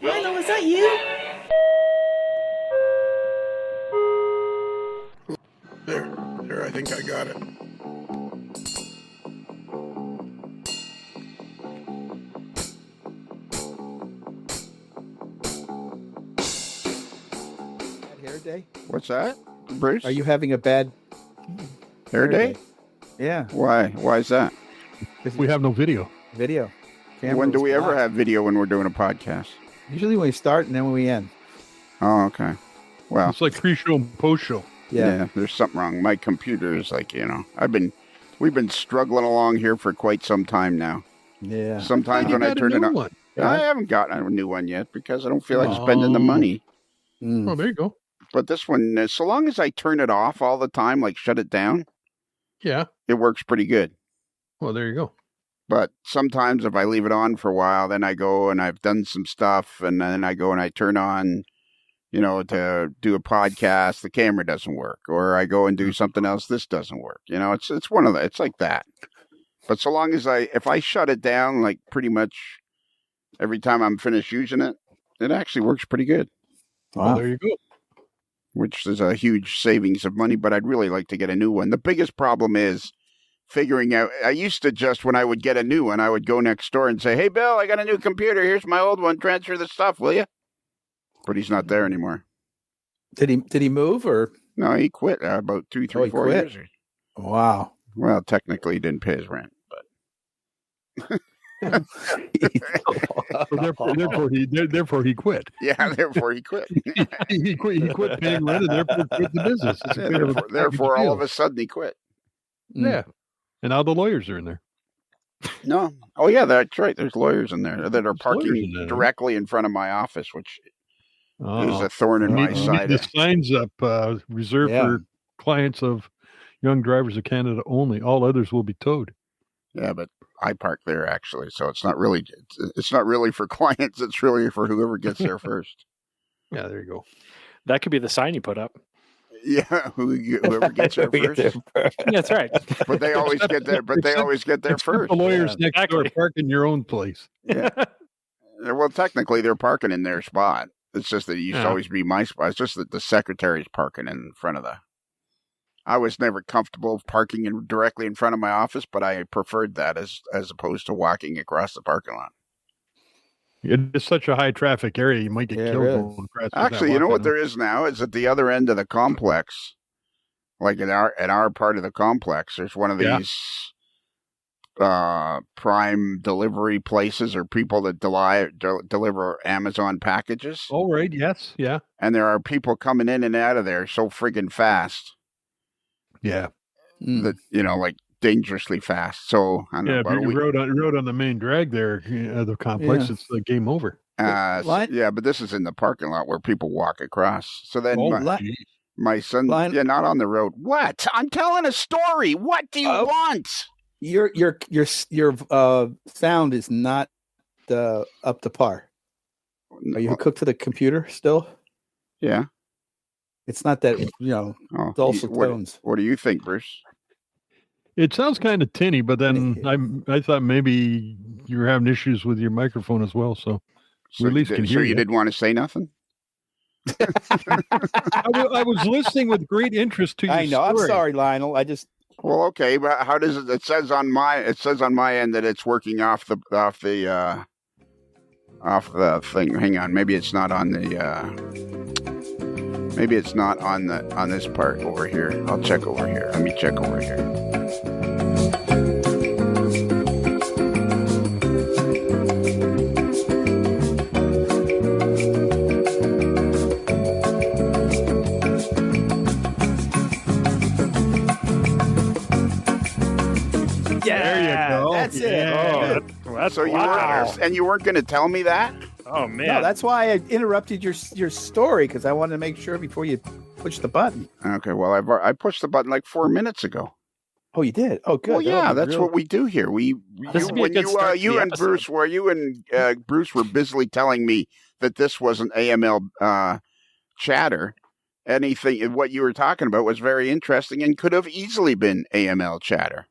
Lionel, is that you? There, I think I got it. Hair day? What's that, Bruce? Are you having a bad hair day? Yeah. Why? Why is that? We have no video. Video. When do we ever have video when we're doing a podcast? Usually when we start and then when we end. Oh, okay. Well, it's like pre-show and post-show. Yeah, there's something wrong. My computer is like, we've been struggling along here for quite some time now. Yeah. Sometimes when I turn it on, I haven't gotten a new one yet because I don't feel like spending the money. Oh, there you go. But this one, so long as I turn it off all the time, like shut it down, it works pretty good. Well, there you go. But sometimes if I leave it on for a while, then I go and I've done some stuff, and then I go and I turn on, to do a podcast, the camera doesn't work, or I go and do something else, this doesn't work. It's one of the, it's like that. But so long as if I shut it down, like pretty much every time I'm finished using it, it actually works pretty good. Wow. Well, there you go. Which is a huge savings of money, but I'd really like to get a new one. The biggest problem is figuring out, I used to just, when I would get a new one, I would go next door and say, hey, Bill, I got a new computer. Here's my old one. Transfer the stuff, will you? But he's not there anymore. Did he move or? No, he quit about 2, 3, 4 years ago. Wow. Well, technically he didn't pay his rent, but. Therefore he quit. Yeah, therefore he quit. he quit paying rent and therefore quit the business. Therefore all of a sudden he quit. Yeah. And now the lawyers are in there. No. Oh, yeah, that's right. There's lawyers in there that are parking directly in front of my office, which is a thorn in my side. The signs up, reserved for clients of Young Drivers of Canada only. All others will be towed. Yeah, but I park there actually, so it's not really for clients. It's really for whoever gets there first. Yeah, there you go. That could be the sign you put up. Yeah, whoever gets there first. That's right. But they always get there. But they always get there first. The lawyers next door park in your own place. Yeah. Well, technically, they're parking in their spot. It's just that it used to always be my spot. It's just that the secretary's parking in front of the. I was never comfortable parking directly in front of my office, but I preferred that as opposed to walking across the parking lot. It's such a high traffic area, you might get killed. Really. Actually, you know what there is now is at the other end of the complex, like in our part of the complex, there's one of these prime delivery places or people that deliver Amazon packages. Oh, right. Yes. Yeah. And there are people coming in and out of there so friggin' fast. Yeah. That, like dangerously fast. So, I don't know. If you rode on the main drag there, the complex, it's the game over. Yeah, but this is in the parking lot where people walk across. So then my son, not on the road. What? I'm telling a story. What do you want? Your sound is not up to par. Are you hooked to the computer still? Yeah. It's not that, dulcet tones. What do you think, Bruce? It sounds kind of tinny, but then I thought maybe you were having issues with your microphone as well, so we at least can hear you. So you didn't want to say nothing? I was listening with great interest to your story. I'm sorry, Lionel. Well, okay, but how does it? It says on my end that it's working off the thing. Hang on, maybe it's not on the. Maybe it's not on this part over here. I'll check over here. Let me check over here. There you go. That's it. Oh, that's so you weren't going to tell me that? Oh man! No, that's why I interrupted your story because I wanted to make sure before you push the button. Okay, well I pushed the button like 4 minutes ago. Oh, you did? Oh, good. Well, yeah, that's what we do here. You and Bruce were busily telling me that this was an AML chatter, anything, what you were talking about was very interesting and could have easily been AML chatter.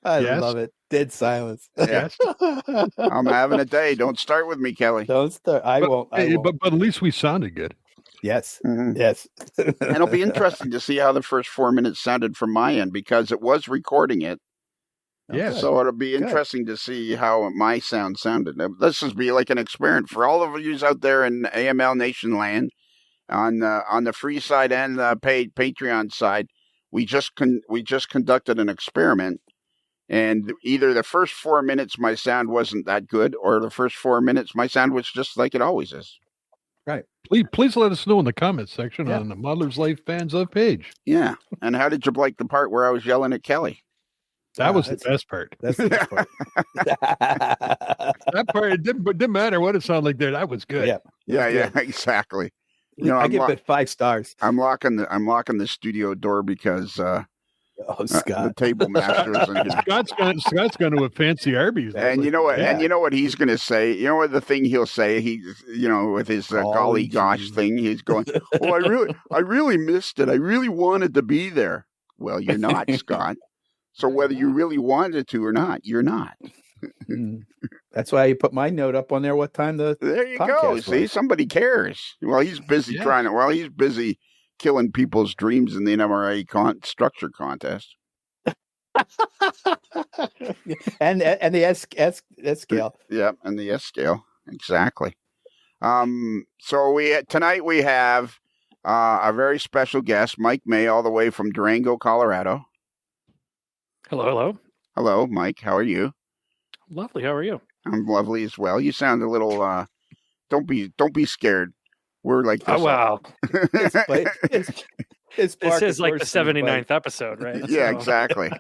I Yes. love it. Dead silence. Yes. I'm having a day. Don't start with me, Kelly. Don't start. I But, won't. but at least we sounded good. Yes. Mhm. Yes. And it'll be interesting to see how the first 4 minutes sounded from my end because it was recording it. Yes. So it'll be interesting to see how my sound sounded. This will be like an experiment for all of you out there in AML Nation land on the free side and the paid Patreon side. We just conducted an experiment, and either the first 4 minutes my sound wasn't that good, or the first 4 minutes my sound was just like it always is. Right. Please let us know in the comments section on the Modeler's Life Fans of page. Yeah. And how did you like the part where I was yelling at Kelly? That was the best part. That's the best part. That part, it didn't matter what it sounded like there. That was good. Yeah. Yeah, exactly. You know, I give it 5 stars. I'm locking the studio door because Scott. the table master is in here. Scott's going to a fancy Arby's. And you know what? And you know what he's going to say? You know what the thing he'll say? He's, with his golly gosh thing. He's going, "Oh, I really missed it. I really wanted to be there." Well, you're not, Scott. So whether you really wanted to or not, you're not. That's why you put my note up on there. What time the there you go. was. See, somebody cares. Well, he's busy he's busy killing people's dreams in the NMRA structure contest. and the S scale. Yep, and the S scale. Exactly. So tonight we have a very special guest, Mike May, all the way from Durango, Colorado. Hello. Hello, Mike. How are you? Lovely. How are you? I'm lovely as well. You sound a little. Don't be scared. We're like this. Oh wow! This is like the 79th episode, right? Yeah, exactly.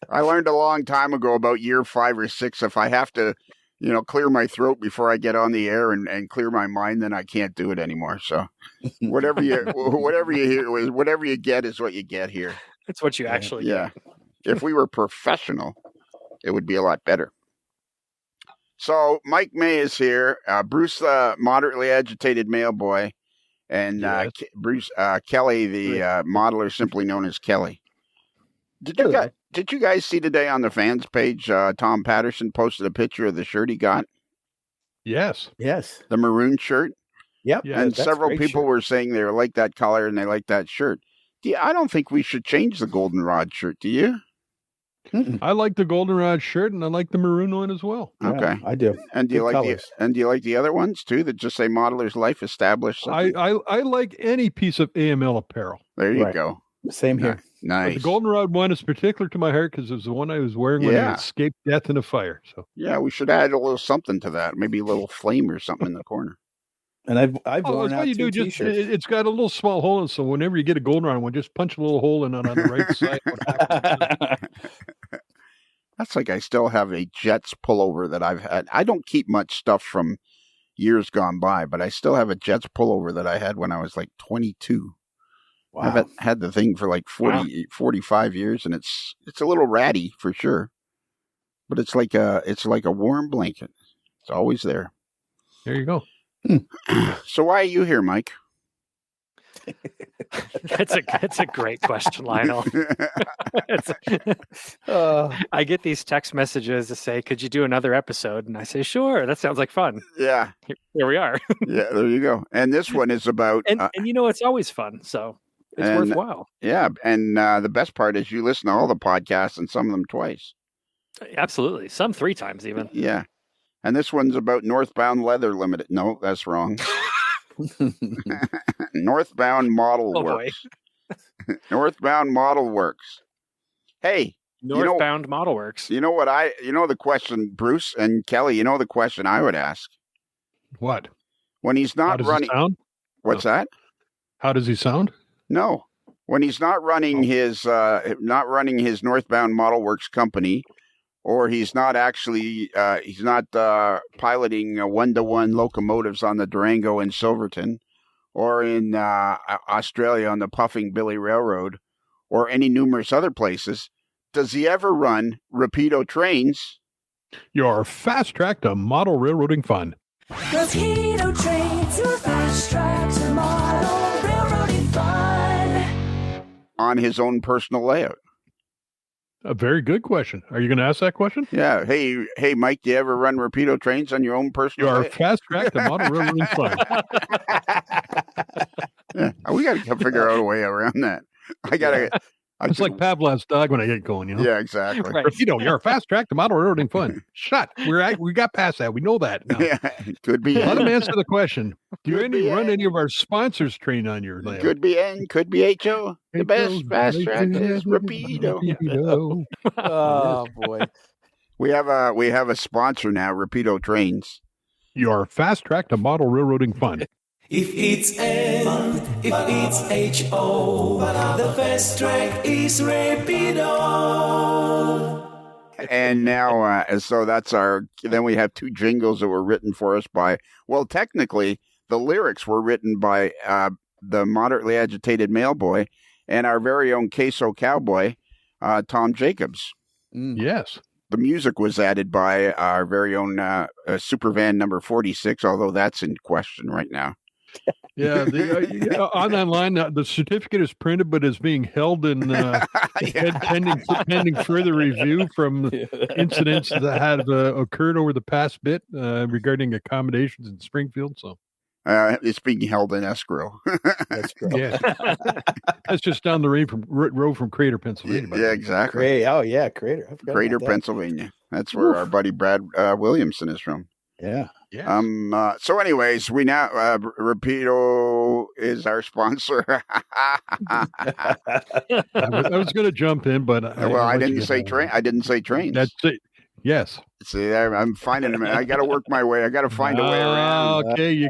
I learned a long time ago, about year 5 or 6, if I have to, clear my throat before I get on the air and clear my mind, then I can't do it anymore. So whatever you hear, whatever you get is what you get here. It's what you actually get. If we were professional, it would be a lot better. So Mike May is here. Bruce, the moderately agitated mail boy, and Kelly, the modeler, simply known as Kelly. Did you guys see today on the fans page? Tom Patterson posted a picture of the shirt he got. Yes. The maroon shirt. Yep. Yeah, and several people were saying they like that color and they like that shirt. I don't think we should change the goldenrod shirt. Do you? I like the goldenrod shirt, and I like the maroon one as well. Yeah, okay, I do. And do you like the other ones too that just say Modeler's Life established? I like any piece of AML apparel. There you go. Same here. Nice. But the goldenrod one is particular to my heart because it was the one I was wearing when I escaped death in a fire. So yeah, we should add a little something to that. Maybe a little flame or something in the corner. And I've worn out 2 t-shirts. It's got a little small hole in it, so whenever you get a goldenrod one, just punch a little hole in it on the right side. That's like I still have a Jets pullover that I've had. I don't keep much stuff from years gone by, but I still have a Jets pullover that I had when I was like 22. Wow. I've had the thing for like 45 years, and it's a little ratty for sure, but it's like a warm blanket. It's always there. There you go. So why are you here, Mike? That's a great question, Lionel. I get these text messages to say, "Could you do another episode?" And I say, "Sure, that sounds like fun." Yeah. Here we are. Yeah, there you go. And this one is about and it's always fun, so it's worthwhile. Yeah, and the best part is you listen to all the podcasts and some of them twice. Absolutely, some 3 times even. Yeah. And this one's about NorthBound Leather Limited. No, that's wrong. NorthBound Model Works. NorthBound Model Works. Hey, NorthBound Model Works. You know what the question, Bruce and Kelly, the question I would ask? What? When he's not running. What's that? How does he sound? No. When he's not running his NorthBound Model Works company, or he's not actually piloting 1-to-1 locomotives on the Durango and Silverton, or in Australia on the Puffing Billy Railroad, or any numerous other places. Does he ever run Rapido trains Your fast track to model railroading fun. Rapido trains, your fast track to model railroading fun. On his own personal layout. A very good question. Are you going to ask that question? Yeah. Hey, Mike, do you ever run Rapido trains on your own personal Your layout? fast track to model railroading fun. Yeah, we got to figure out a way around that. It's like Pavlov's dog when I get going, Yeah, exactly. Right. You're a fast track to model railroading fun. Shut. We got past that. We know that now. Yeah, could be. Let him answer the question. Do Could you be run N. any of our sponsors train on your layout? Could be N, could be HO. The best fast track is Rapido. Oh boy. We have a sponsor now, Rapido Trains. Your fast track to model railroading fun. If it's N, if it's HO, the fast track is Rapido. And now, so that's then we have 2 jingles that were written for us by, well, technically, the lyrics were written by the moderately agitated mailboy and our very own Queso Cowboy, Tom Jacobs. Yes. The music was added by our very own Supervan number 46, although that's in question right now. Yeah, online, the certificate is printed, but is being held in pending further review from incidents that have occurred over the past bit regarding accommodations in Springfield. So it's being held in escrow. That's great. yeah, that's just down the road from Crater, Pennsylvania. Yeah, exactly. Great. Oh yeah, Crater. I forgot Crater, about that. Pennsylvania. That's where our buddy Brad Williamson is from. Yeah. Yeah. So anyways, we now Rapido is our sponsor. I was going to jump in, but I didn't say train. I didn't say trains. That's it. Yes. See, I'm finding them. I got to work my way. I got to find a way around. Okay, you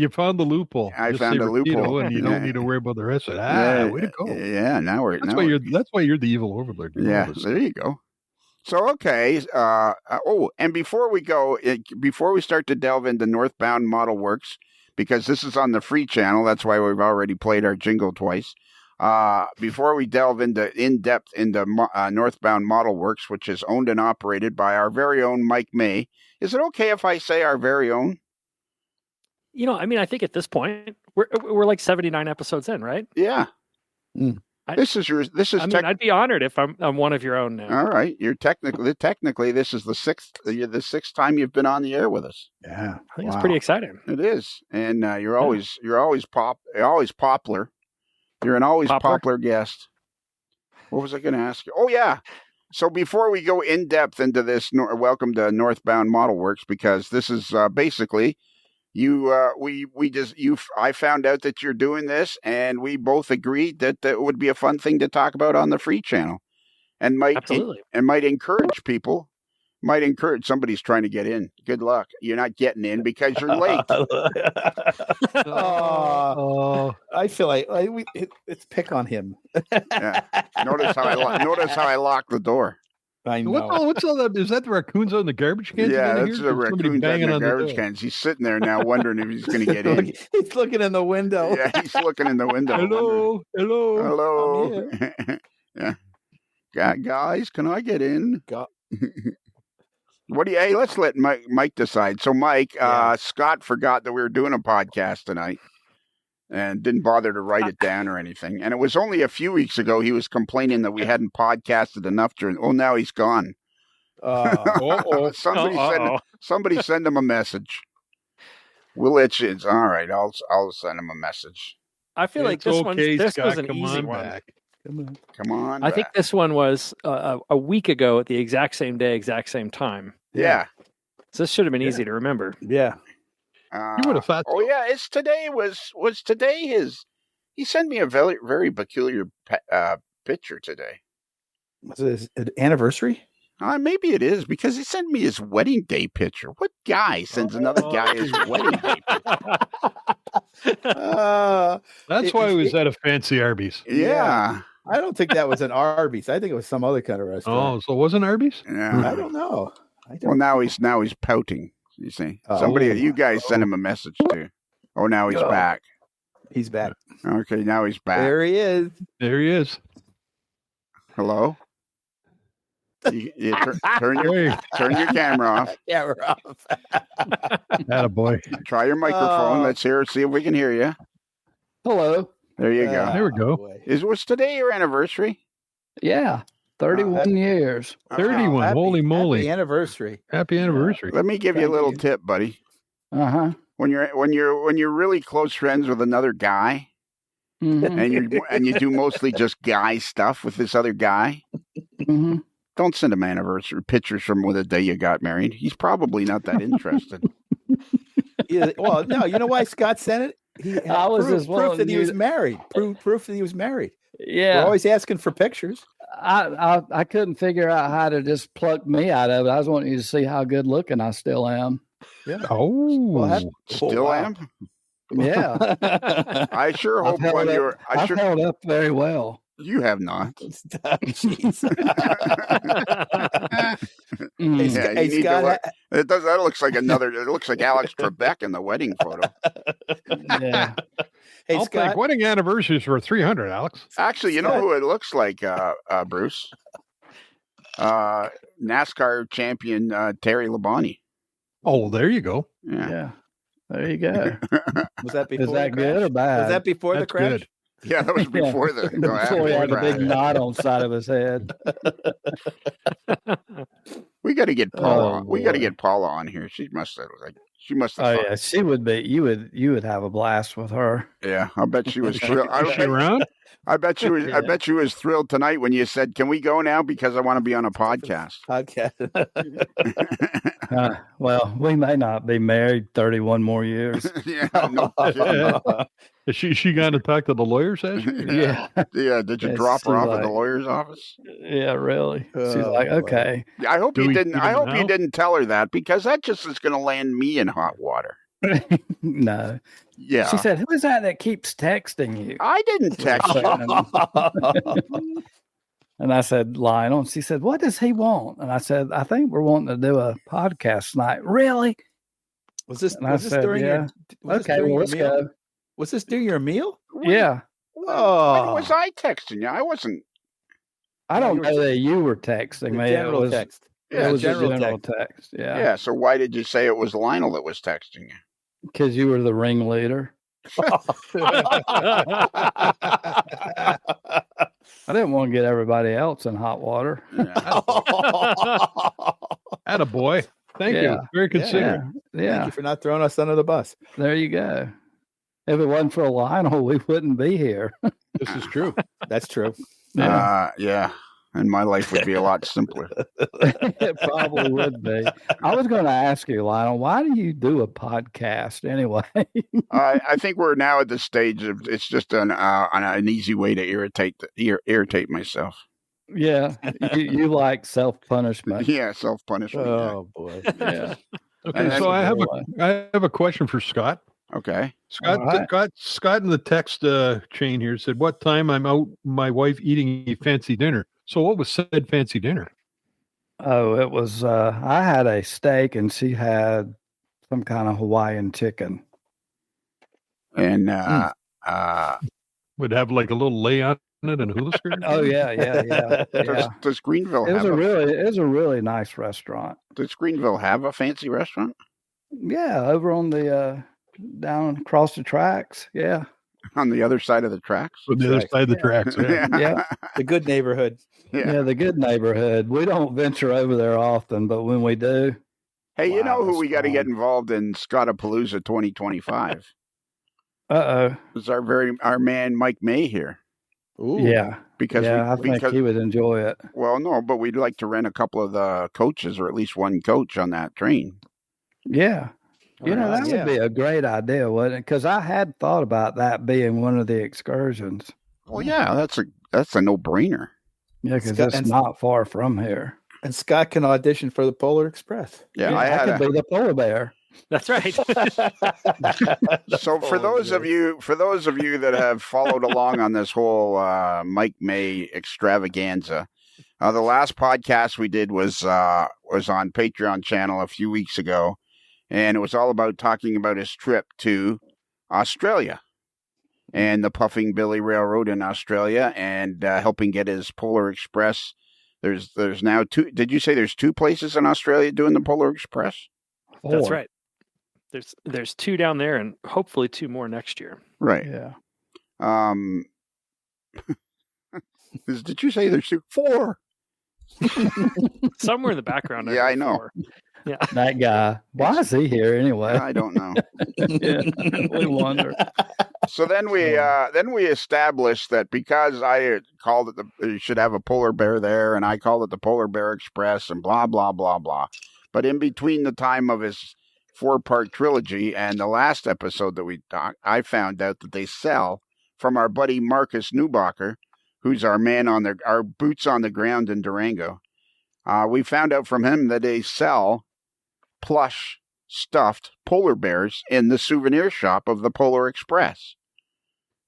found the loophole. I Just found say a loophole, and you yeah. don't need to worry about the rest of it. Way to go. Yeah, That's why you're the evil overlord. Yeah, there you go. So, okay. And before we start to delve into NorthBound Model Works, because this is on the free channel, that's why we've already played our jingle twice. Before we delve in depth into NorthBound Model Works, which is owned and operated by our very own Mike May, is it okay if I say our very own? I think at this point we're like 79 episodes in, right? Yeah. I'd be honored if I'm one of your own now. All right, you're technically this is the sixth time you've been on the air with us. Yeah, I think it's pretty exciting. It is, and you're always popular. You're an always popular guest. What was I going to ask you? Oh yeah. So before we go in depth into this, welcome to NorthBound Model Works, because this is basically. I found out that you're doing this, and we both agreed that it would be a fun thing to talk about on the free channel, and might encourage people. Might encourage somebody's trying to get in. Good luck. You're not getting in because you're late. I feel like it's pick on him. Yeah. Notice how I locked the door. I know. What's all that? Is that the raccoons on the garbage cans? Yeah, that's the raccoons on the garbage cans. He's sitting there now wondering if he's going to get in. He's looking in the window. Yeah, he's looking in the window. Hello. Yeah. Guys, can I get in? Hey, let's let Mike decide. So, Mike, Scott forgot that we were doing a podcast tonight and didn't bother to write it down or anything. And it was only a few weeks ago he was complaining that we hadn't podcasted enough now he's gone. Somebody send him a message. We'll let you. All right, I'll send him a message. I feel like this was an easy one. Come on. I think this one was a week ago at the exact same day, exact same time. Yeah. So this should have been easy to remember. Yeah. You would have thought. Oh yeah, it's today. Was today his? He sent me a very very peculiar picture today. Was it his anniversary? Maybe it is, because he sent me his wedding day picture. What guy sends another guy his wedding day picture? That's why he was at a fancy Arby's. Yeah. I don't think that was an Arby's. I think it was some other kind of restaurant. Oh, so it wasn't Arby's? Yeah. I don't know. Well, now he's pouting. You see, you guys sent him a message too. Oh, now he's back. He's back. Okay, now he's back. There he is. There he is. Hello. Turn your camera off. Yeah, we're off. Attaboy. Try your microphone. Let's see if we can hear you. Hello. There you go. There we go. Boy. Was today your anniversary? Yeah. 31 years. 31. Happy- Holy moly. Happy anniversary. Happy anniversary. Let me give you a Thank little you. tip, buddy. Uh-huh. When you're really close friends with another guy, Mhm. and you do mostly just guy stuff with this other guy, Mhm. don't send him anniversary pictures from the day you got married. He's probably not that interested. Yeah, well, no, you know why Scott sent it? He had I was proof, just proof that wanting he you was to- married. Proof that he was married. We're Yeah. always asking for pictures. I couldn't figure out how to just pluck me out of it. I was wanting you to see how good looking I still am. Yeah. Oh. Well, Still wow. am. Yeah. I sure hope I've when held you're. up, I've held up very well. You have not. Jeez. Mm. Hey, Yeah, hey, you need to Scott, look. It does. That looks like another. It looks like Alex Trebek in the wedding photo. Yeah. hey, I'll Scott. take wedding anniversaries for 300, Alex. Actually, you know who it looks like, Bruce? NASCAR champion Terry Labonte. Oh, there you go. Yeah. Yeah. There you go. Was that before Is that the good crash? or bad? Was that before That's the crash? good. Yeah, that was before the Before he had a big crash. knot on the side of his head. We got to get Paula. Oh, we got to boy. get Paula on here. She must have Oh thought- yeah, she would be. You would have a blast with her. Yeah, I bet she was thrilled. Is she around? I bet she was. I bet she was thrilled tonight when you said, "Can we go now?" Because I want to be on a podcast. Okay. Well, we may not be married 31 more years. Yeah, no kidding. Is she going to talk to the lawyers? Has she? Yeah. Yeah. Did you Yeah, drop her she's off at the like- lawyer's office? Yeah, really. She's Oh, like, boy. okay. Yeah, I hope Do you we didn't. even I hope you know? didn't tell her that because that just is going to land me in hot water. No. Yeah. She said, who is that keeps texting you? I didn't text you. And I said, Lionel. And she said, what does he want? And I said, I think we're wanting to do a podcast tonight. Really? Was this, And I was this said, during yeah. your was this Okay, during well, your let's meal? go. Was this during your meal? Yeah. When Oh. was I texting you? I wasn't. I No, don't you were- know that you were texting The me. general it was, text. Yeah, it was general a general text. Yeah. Yeah. So why did you say it was Lionel that was texting you? Because you were the ringleader. I didn't want to get everybody else in hot water. Yeah. Attaboy. Thank Yeah. you. Very considerate. Thank Yeah. you for not throwing us under the bus. There you go. If it wasn't for Lionel, we wouldn't be here. This is true. That's true. Yeah. And my life would be a lot simpler. It probably would be. I was going to ask you, Lionel, why do you do a podcast anyway? I think we're now at the stage of it's just an easy way to irritate myself. Yeah, you like self punishment. Yeah, self punishment. Oh boy. Yeah. Okay, And so I have boy. I have a question for Scott. Okay. Scott, All right. Scott in the text chain here said, "What time I'm out, my wife eating a fancy dinner." So, what was said fancy dinner? Oh, it was. I had a steak, and she had some kind of Hawaiian chicken. And Would have like a little lay on it and a hula skirt. Oh yeah, yeah. does Greenville It was have it was a really nice restaurant. does Greenville have a fancy restaurant Yeah, over on the down across the tracks. Yeah, on the other side of the tracks? On the other side of the tracks. Yeah. yeah, The good neighborhood. yeah. The good neighborhood. We don't venture over there often, but when we do, Hey, you Wow, know who that's we got to get fun. involved in Scottapalooza 2025? It's our man Mike May here. Ooh. yeah, Because I think he would enjoy it. well, no, but we'd like to rent a couple of the coaches or at least one coach on that train. Yeah. You know, that Yeah. would be a great idea, wouldn't it? Because I had thought about that being one of the excursions. Well, yeah, that's a no-brainer. Yeah, because Scott- it's and- not far from here. And Scott can audition for the Polar Express. Yeah, I I had could be the polar bear. That's right. So for those of you that have followed along on this whole Mike May extravaganza, the last podcast we did was on Patreon channel a few weeks ago, and it was all about talking about his trip to Australia and the Puffing Billy Railroad in Australia, and helping get his Polar Express There's now 2. Did you say there's 2 places in Australia doing the Polar Express? 4. That's right. There's 2 down there, and hopefully 2 more next year. Right. Yeah. Did you say there's 4? Somewhere in the background. Yeah, I know. 4. Yeah. That guy. Why is he here anyway? I don't know. Yeah, we wonder. So then we established that because I had called it you should have a polar bear there, and I called it the Polar Bear Express, and blah blah blah blah. But in between the time of his 4-part trilogy and the last episode that we talked, I found out that they sell from our buddy Marcus Neubacher, who's our man our boots on the ground in Durango. We found out from him that they sell plush stuffed polar bears in the souvenir shop of the Polar Express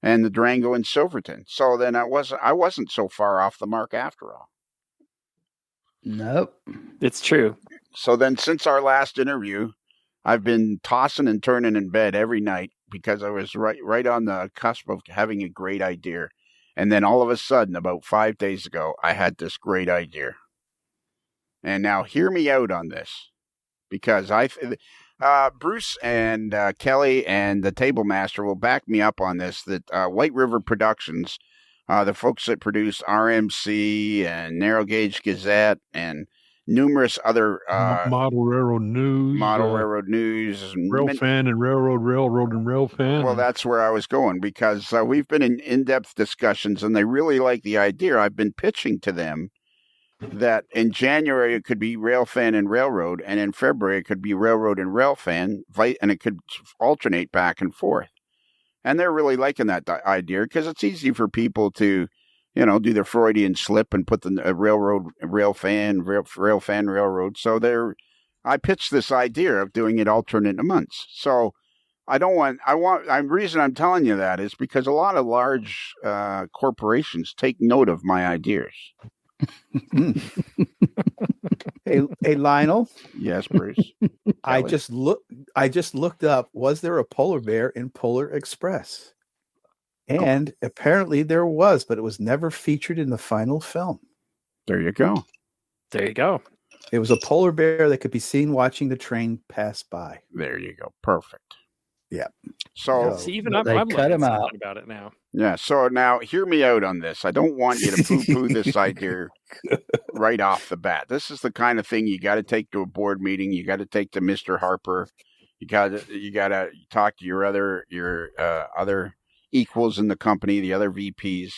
and the Durango and Silverton. So then I wasn't so far off the mark after all. Nope. It's true. So then since our last interview, I've been tossing and turning in bed every night because I was right on the cusp of having a great idea. And then all of a sudden, about 5 days ago, I had this great idea. And now hear me out on this, because Bruce and Kelly and the Table Master will back me up on this, that White River Productions, the folks that produce RMC and Narrow Gauge Gazette and numerous other Model Railroad News, Railfan and Railroad and Railfan. Well, that's where I was going, because we've been in in-depth discussions, and they really like the idea. I've been pitching to them that in January it could be Railfan and Railroad, and in February it could be Railroad and Railfan, and it could alternate back and forth. And they're really liking that idea because it's easy for people to, do the Freudian slip and put the Railroad, Railfan, Railroad. So I pitched this idea of doing it alternate months. So the reason I'm telling you that is because a lot of large corporations take note of my ideas. Hey, Lionel. Yes, Bruce. I just looked up. Was there a polar bear in Polar Express? And apparently there was, but it was never featured in the final film. There you go. There you go. It was a polar bear that could be seen watching the train pass by. There you go. Perfect. Yeah. So see, even they I'm cut him out about it now. Yeah. So now hear me out on this. I don't want you to poo-poo this idea right off the bat. This is the kind of thing you got to take to a board meeting. You got to take to Mr. Harper. You got to talk to your other equals in the company, the other VPs,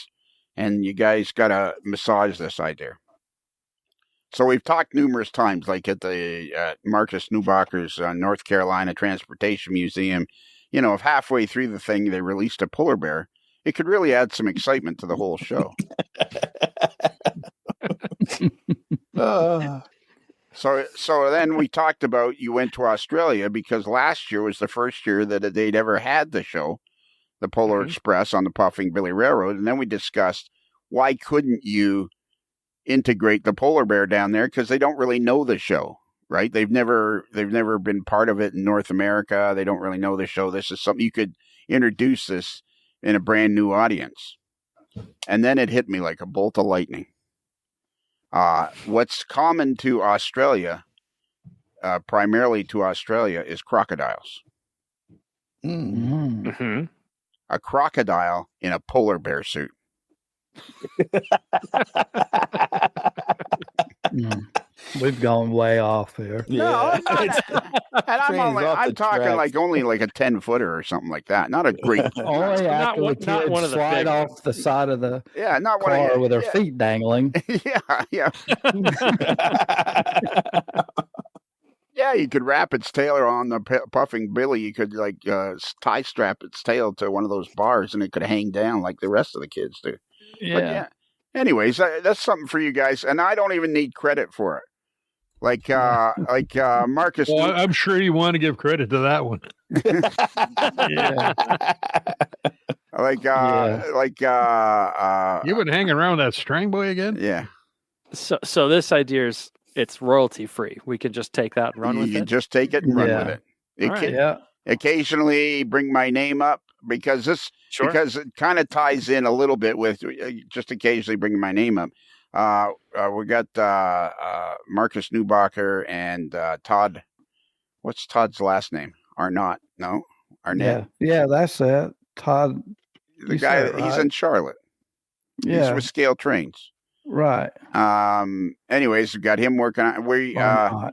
and you guys got to massage this idea. So we've talked numerous times, like at the Marcus Neubacher's North Carolina Transportation Museum. If halfway through the thing they released a polar bear, it could really add some excitement to the whole show. So then we talked about you went to Australia because last year was the first year that they'd ever had the show, the Polar Express on the Puffing Billy Railroad, and then we discussed why couldn't you integrate the polar bear down there, because they don't really know the show, right? They've never been part of it in North America. They don't really know the show. This is something you could introduce this in a brand new audience. And then it hit me like a bolt of lightning. What's common to Australia, primarily to Australia, is crocodiles. Mm-hmm. A crocodile in a polar bear suit. We've gone way off here. Yeah, I'm talking like only like a 10-footer or something like that. Not a great. Only after the kids one of the slide big off the side of the not one car of, with their feet dangling. Yeah. Yeah, you could wrap its tail on the Puffing Billy. You could tie strap its tail to one of those bars, and it could hang down like the rest of the kids do. Yeah. But yeah. Anyways, that's something for you guys, and I don't even need credit for it. Like Marcus. Well, I'm sure you want to give credit to that one. Yeah. You would hang around that Strang Boy again? Yeah. So this idea it's royalty free. We can just take that and run with it. You can just take it and run with it. Occasionally bring my name up because it kind of ties in a little bit with just occasionally bringing my name up. We got Marcus Newbacher and Todd. What's Todd's last name? Arnott? No, Arnett. Yeah, that's it. Todd. The guy. He's in Charlotte. Yeah, he's with Scale Trains. right. Anyways, we got him working on.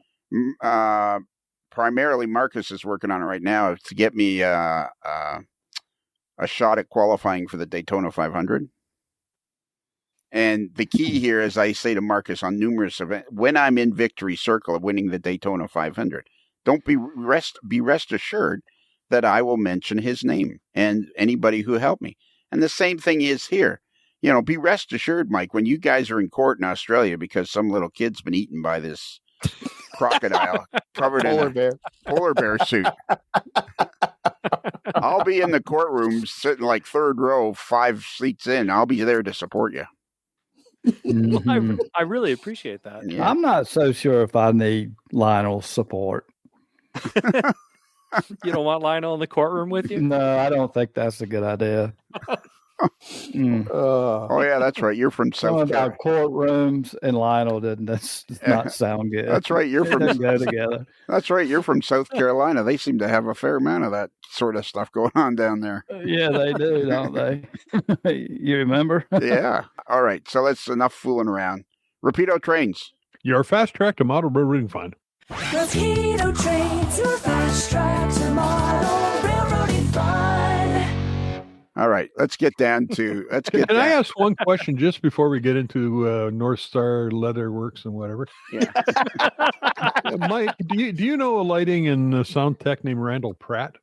Primarily Marcus is working on it right now to get me a shot at qualifying for the Daytona 500. And the key here, as I say to Marcus on numerous events, when I'm in victory circle of winning the Daytona 500, be rest assured that I will mention his name and anybody who helped me. And the same thing is here. Be rest assured, Mike, when you guys are in court in Australia because some little kid's been eaten by this crocodile covered in a polar bear suit. I'll be in the courtroom sitting like third row, 5 seats in. I'll be there to support you. Well, I really appreciate that. Yeah. I'm not so sure if I need Lionel's support. You don't want Lionel in the courtroom with you? No, I don't think that's a good idea. Oh yeah, that's right. You're from South Carolina. Courtrooms and Lionel didn't. That's not sound good. That's right. You're from go together. That's right. You're from South Carolina. They seem to have a fair amount of that sort of stuff going on down there. Yeah, they do, don't they? You remember? Yeah. All right. So that's enough fooling around. Rapido Trains. Your fast track to model railroading fund. Rapido Trains, your fast track to model railroading fun. All right, let's get down to Can I ask one question just before we get into North Star Leather Works and whatever? Yeah. Mike, do you know a lighting and sound tech named Randall Pratt?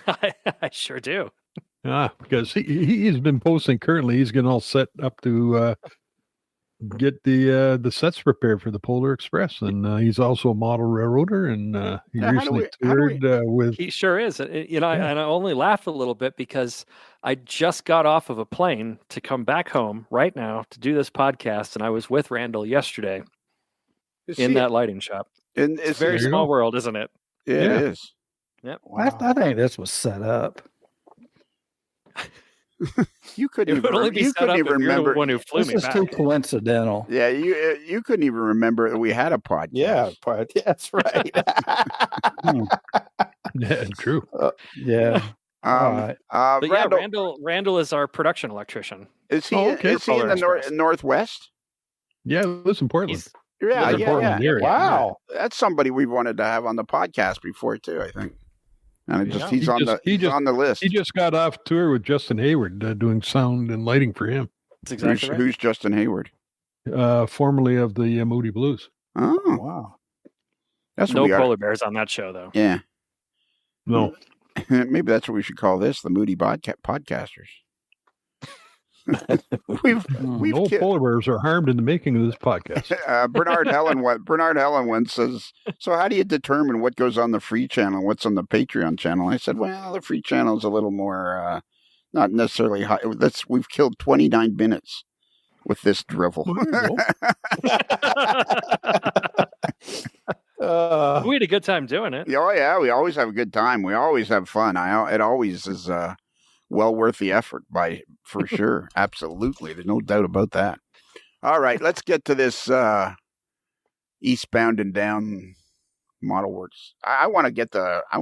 I sure do. Because he's been posting currently. He's getting all set up to get the sets prepared for the Polar Express, and he's also a model railroader, and he recently toured with. He sure is, and I only laugh a little bit because I just got off of a plane to come back home right now to do this podcast, and I was with Randall yesterday in that lighting shop. And it's a very small world, isn't it? Yeah, it is. Yep. Wow. I think this was set up. You couldn't even remember the one who flew me back. This is too coincidental. Yeah, you couldn't even remember that we had a podcast. Yeah, that's right. Yeah, true. Yeah. All right. But Randall is our production electrician. Is he? Is he in the Northwest? Yeah, lives in Portland. Yeah. Wow, that's somebody we've wanted to have on the podcast before too. I think. And he's on the list. He just got off tour with Justin Hayward doing sound and lighting for him. That's exactly right. Who's Justin Hayward? Formerly of the Moody Blues. Oh, wow. That's no polar bears on that show, though. Yeah. No. Maybe that's what we should call this, the Moody Podcasters. No polar bears are harmed in the making of this podcast. Bernard Helen once says, so how do you determine what goes on the free channel, what's on the Patreon channel? I said, well, the free channel is a little more, not necessarily high. We've killed 29 minutes with this drivel. We had a good time doing it. Oh yeah, we always have a good time. We always have fun. It always is well worth the effort, for sure. Absolutely, there's no doubt about that. All right, let's get to this eastbound and down model works. I want to get the. You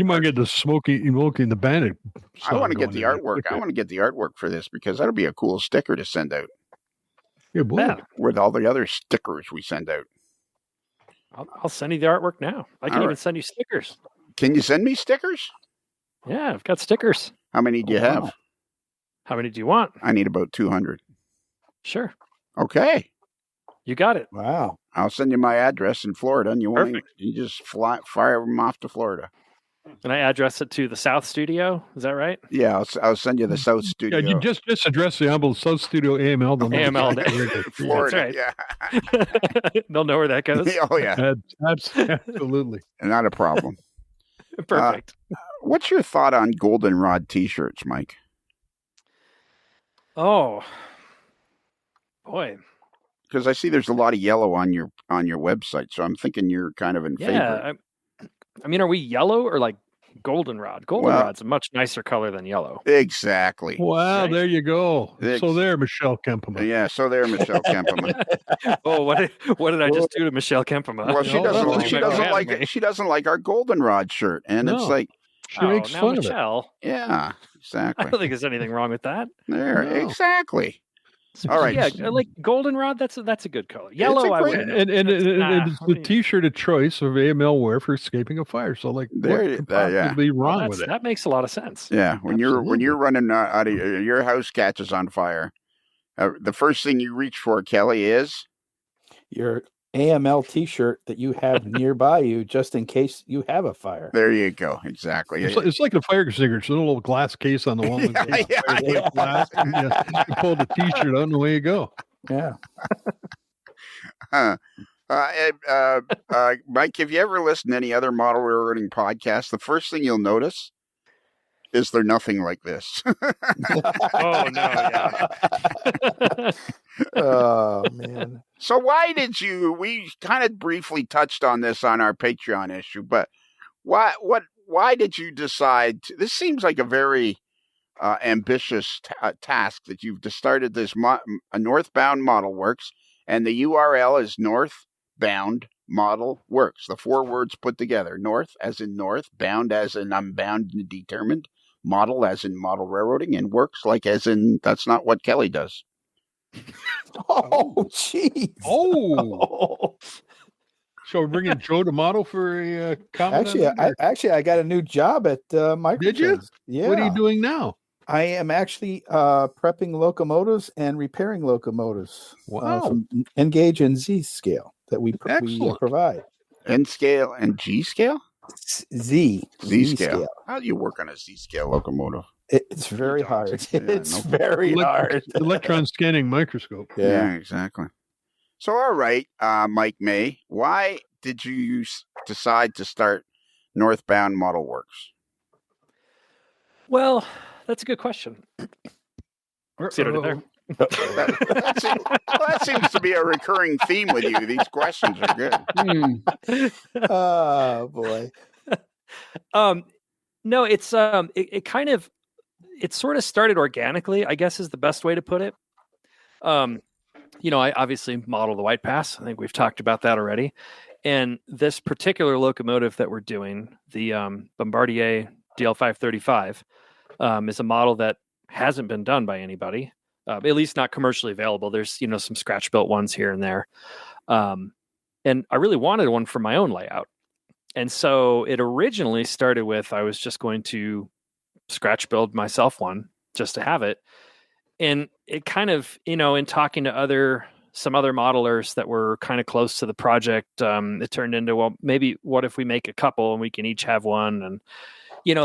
might get the Smokey and the Bandit. I want to get the artwork. I want to get the artwork for this because that'll be a cool sticker to send out. Yeah, boy. Yeah. With all the other stickers we send out. I'll send you the artwork now. I can even send you stickers. Can you send me stickers? Yeah, I've got stickers. How many do you have? How many do you want? I need about 200. Sure. Okay. You got it. Wow. I'll send you my address in Florida, and you just fire them off to Florida. And I address it to the South Studio. Is that right? Yeah, I'll send you the South Studio. Yeah, you just address the humble South Studio AML. AML. Florida. That's right. Yeah. They'll know where that goes. Oh yeah, absolutely. Not a problem. Perfect. What's your thought on goldenrod T-shirts, Mike? Oh, boy. Because I see there's a lot of yellow on your website, so I'm thinking you're kind of in favor. I mean, are we yellow or like Goldenrod. Well- Goldenrod's a much nicer color than yellow. Exactly. Wow, Right? there you go. Ex- So there, Michelle Kempema. Yeah. So there, Michelle Kempema. Oh, what did I just do to Michelle Kempema? Well, she No, doesn't. no, She no. doesn't like it. She doesn't like our goldenrod shirt, and it's No. like, She makes now fun of it. Michelle. yeah, I exactly. don't think there's anything wrong with that. There, No. exactly. All right. Yeah, like goldenrod. That's a good color. Yellow, I great- wouldn't. And it's I the mean- T-shirt of choice of AML wear for escaping a fire. So, like, There- what could yeah. possibly be Well, wrong with it? that makes a lot of sense. Yeah, when Absolutely. you're running out of your house catches on fire, the first thing you reach for, Kelly, is Your AML T-shirt that you have nearby you, just in case you have a fire. there. You go. Exactly. It's like the fire extinguisher. It's a little glass case on the wall. Yeah, yeah. You pull the T-shirt out and away you go. Yeah. Huh. Mike, have you ever listened to any other model railroading podcasts? The first thing you'll notice is they're nothing like this. Oh no, yeah. Oh man. So why did you? We kind of briefly touched on this on our Patreon issue, but why did you decide? This seems like a very ambitious task that you've just started this a NorthBound Model Works, and the URL is NorthBound Model Works. The 4 words put together: North as in North, bound as in I'm bound and determined, model as in model railroading, and works like as in that's not what Kelly does. Oh jeez. Oh, so we're bringing Joe to model for a comment. Actually, I got a new job at Microtrans. Did you? Yeah. What are you doing now? I am actually prepping locomotives and repairing locomotives. Wow. From N-gauge and Z scale that we Excellent. provide. N scale and G scale? Z scale. How do you work on a Z scale locomotive? It's very hard. Yeah, It's very hard. Electron scanning microscope. Yeah, exactly. So, all right, Mike May, why did you decide to start NorthBound Model Works? Well, that's a good question. See what I did there? That seems to be a recurring theme with you. These questions are good. Oh boy. No, it's it kind of it sort of started organically, I guess is the best way to put it. I obviously model the White Pass. I think we've talked about that already. And this particular locomotive that we're doing, the Bombardier DL535, is a model that hasn't been done by anybody, at least not commercially available. There's, some scratch built ones here and there. And I really wanted one for my own layout. And so it originally started with, I was just going to scratch build myself one just to have it. And it kind of, in talking to some other modelers that were kind of close to the project, it turned into, well, maybe what if we make a couple and we can each have one? And,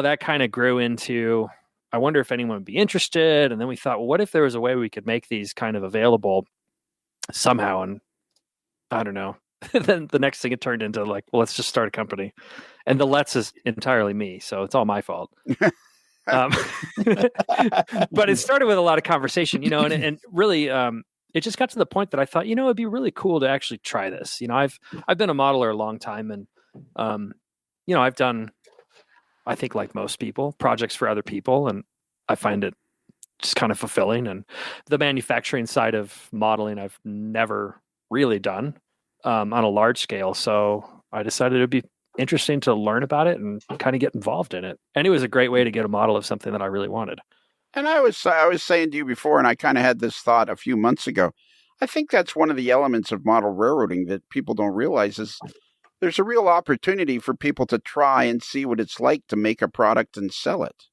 that kind of grew into, I wonder if anyone would be interested. And then we thought, well, what if there was a way we could make these kind of available somehow? And I don't know. Then the next thing it turned into like, well, let's just start a company. And the let's is entirely me. So it's all my fault. But it started with a lot of conversation, and really, it just got to the point that I thought, it'd be really cool to actually try this. I've been a modeler a long time, and I've done, I think like most people, projects for other people, and I find it just kind of fulfilling. And the manufacturing side of modeling, I've never really done on a large scale, so I decided it'd be interesting to learn about it and kind of get involved in it. And it was a great way to get a model of something that I really wanted. And I was saying to you before, and I kind of had this thought a few months ago, I think that's one of the elements of model railroading that people don't realize is there's a real opportunity for people to try and see what it's like to make a product and sell it.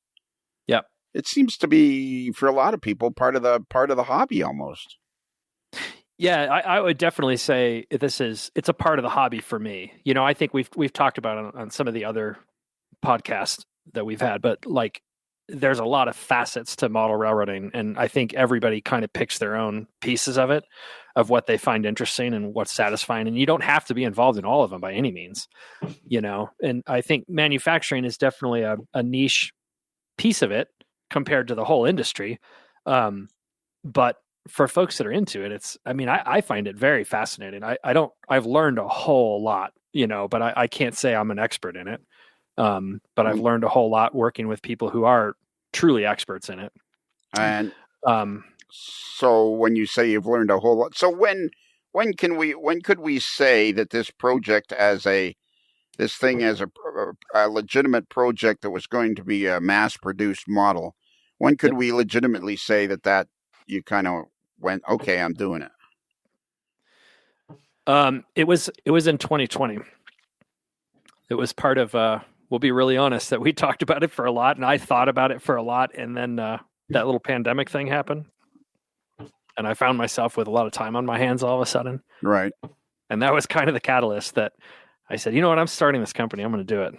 Yep. It seems to be, for a lot of people, part of the hobby almost. Yeah, I would definitely say it's a part of the hobby for me. I think we've talked about it on some of the other podcasts that we've had, but like there's a lot of facets to model railroading, and I think everybody kind of picks their own pieces of it, of what they find interesting and what's satisfying, and you don't have to be involved in all of them by any means, and I think manufacturing is definitely a niche piece of it compared to the whole industry. But for folks that are into it, I find it very fascinating. I've learned a whole lot, but I can't say I'm an expert in it. But I've learned a whole lot working with people who are truly experts in it. And Um, so when you say you've learned a whole lot, so when could we say that this project as a legitimate project that was going to be a mass produced model, when could we legitimately say that you kind of went, okay, I'm doing it? It was in 2020. It was part of, we'll be really honest, that we talked about it for a lot, and I thought about it for a lot, and then that little pandemic thing happened, and I found myself with a lot of time on my hands all of a sudden. Right. And that was kind of the catalyst that I said, you know what, I'm starting this company. I'm going to do it.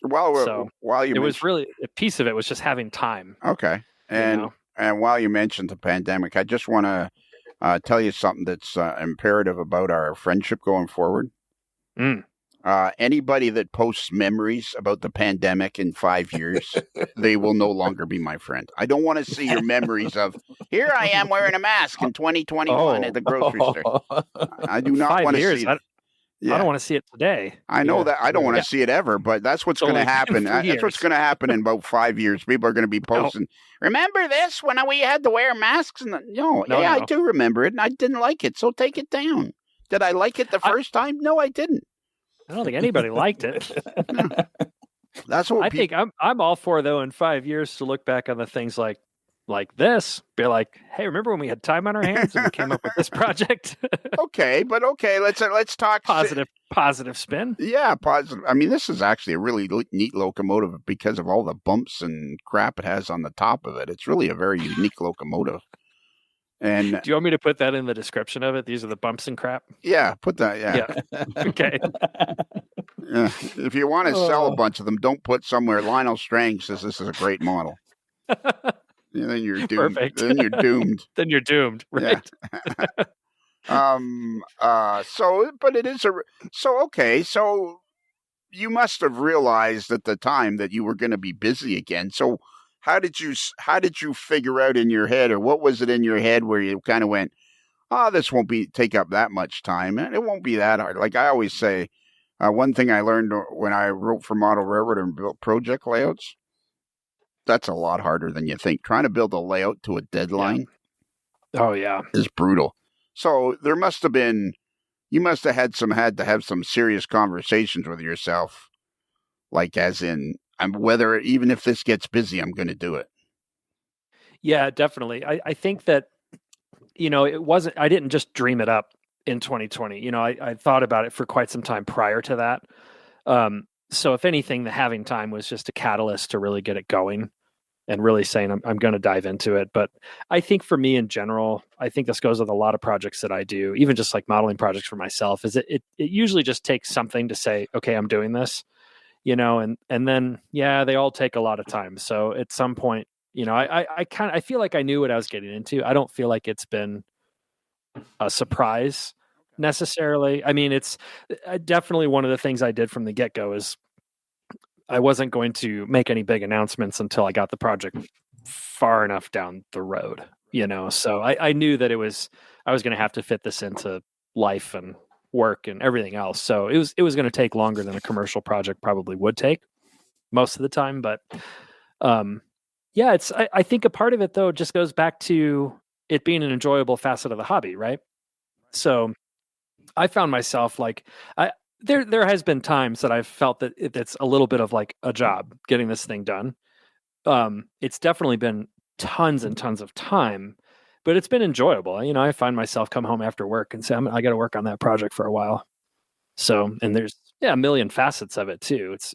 It was really, a piece of it was just having time. Okay. And while you mentioned the pandemic, I just want to tell you something that's imperative about our friendship going forward. Anybody that posts memories about the pandemic in 5 years, they will no longer be my friend. I don't want to see your memories of, here I am wearing a mask in 2021 at the grocery store. I do not want to see that. I don't want to see it today. I know that. I don't want to see it ever, but that's what's going to happen. That's what's going to happen in about 5 years. People are going to be posting, remember this when we had to wear masks? And I do remember it, and I didn't like it, so take it down. Did I like it the first time? No, I didn't. I don't think anybody liked it. No. That's what I think I'm all for, though, in 5 years to look back on the things like this, be like, hey, remember when we had time on our hands and we came up with this project? Okay, let's talk positive spin. Yeah, positive. I mean, this is actually a really neat locomotive because of all the bumps and crap it has on the top of it. It's really a very unique locomotive. And do you want me to put that in the description of it? These are the bumps and crap. Yeah, put that. Yeah. Okay. If you want to sell a bunch of them, don't put somewhere Lionel Strang says this is a great model. Then you're doomed. Perfect. Then you're doomed. Then you're doomed. Right. Yeah. So you must have realized at the time that you were going to be busy again. So how did you figure out in your head, or what was it in your head where you kind of went, this won't take up that much time, and it won't be that hard? Like I always say, one thing I learned when I wrote for Model Railroad and built project layouts, that's a lot harder than you think. Trying to build a layout to a deadline, is brutal. So you must have had to have some serious conversations with yourself, like as in, whether even if this gets busy, I'm going to do it. Yeah, definitely. I think that, I didn't just dream it up in 2020. I thought about it for quite some time prior to that. So if anything, the having time was just a catalyst to really get it going and really saying, I'm going to dive into it. But I think for me in general, I think this goes with a lot of projects that I do, even just like modeling projects for myself, is it usually just takes something to say, okay, I'm doing this. And then, they all take a lot of time. So at some point, I feel like I knew what I was getting into. I don't feel like it's been a surprise necessarily. I mean, it's definitely one of the things I did from the get-go is I wasn't going to make any big announcements until I got the project far enough down the road, so I knew that I was going to have to fit this into life and work and everything else. So it was going to take longer than a commercial project probably would take most of the time. But I think a part of it though just goes back to it being an enjoyable facet of the hobby, right? So I found myself like there has been times that I've felt that it's a little bit of like a job getting this thing done. It's definitely been tons and tons of time, but it's been enjoyable. I find myself come home after work and say, I got to work on that project for a while. So, and there's a million facets of it too. It's,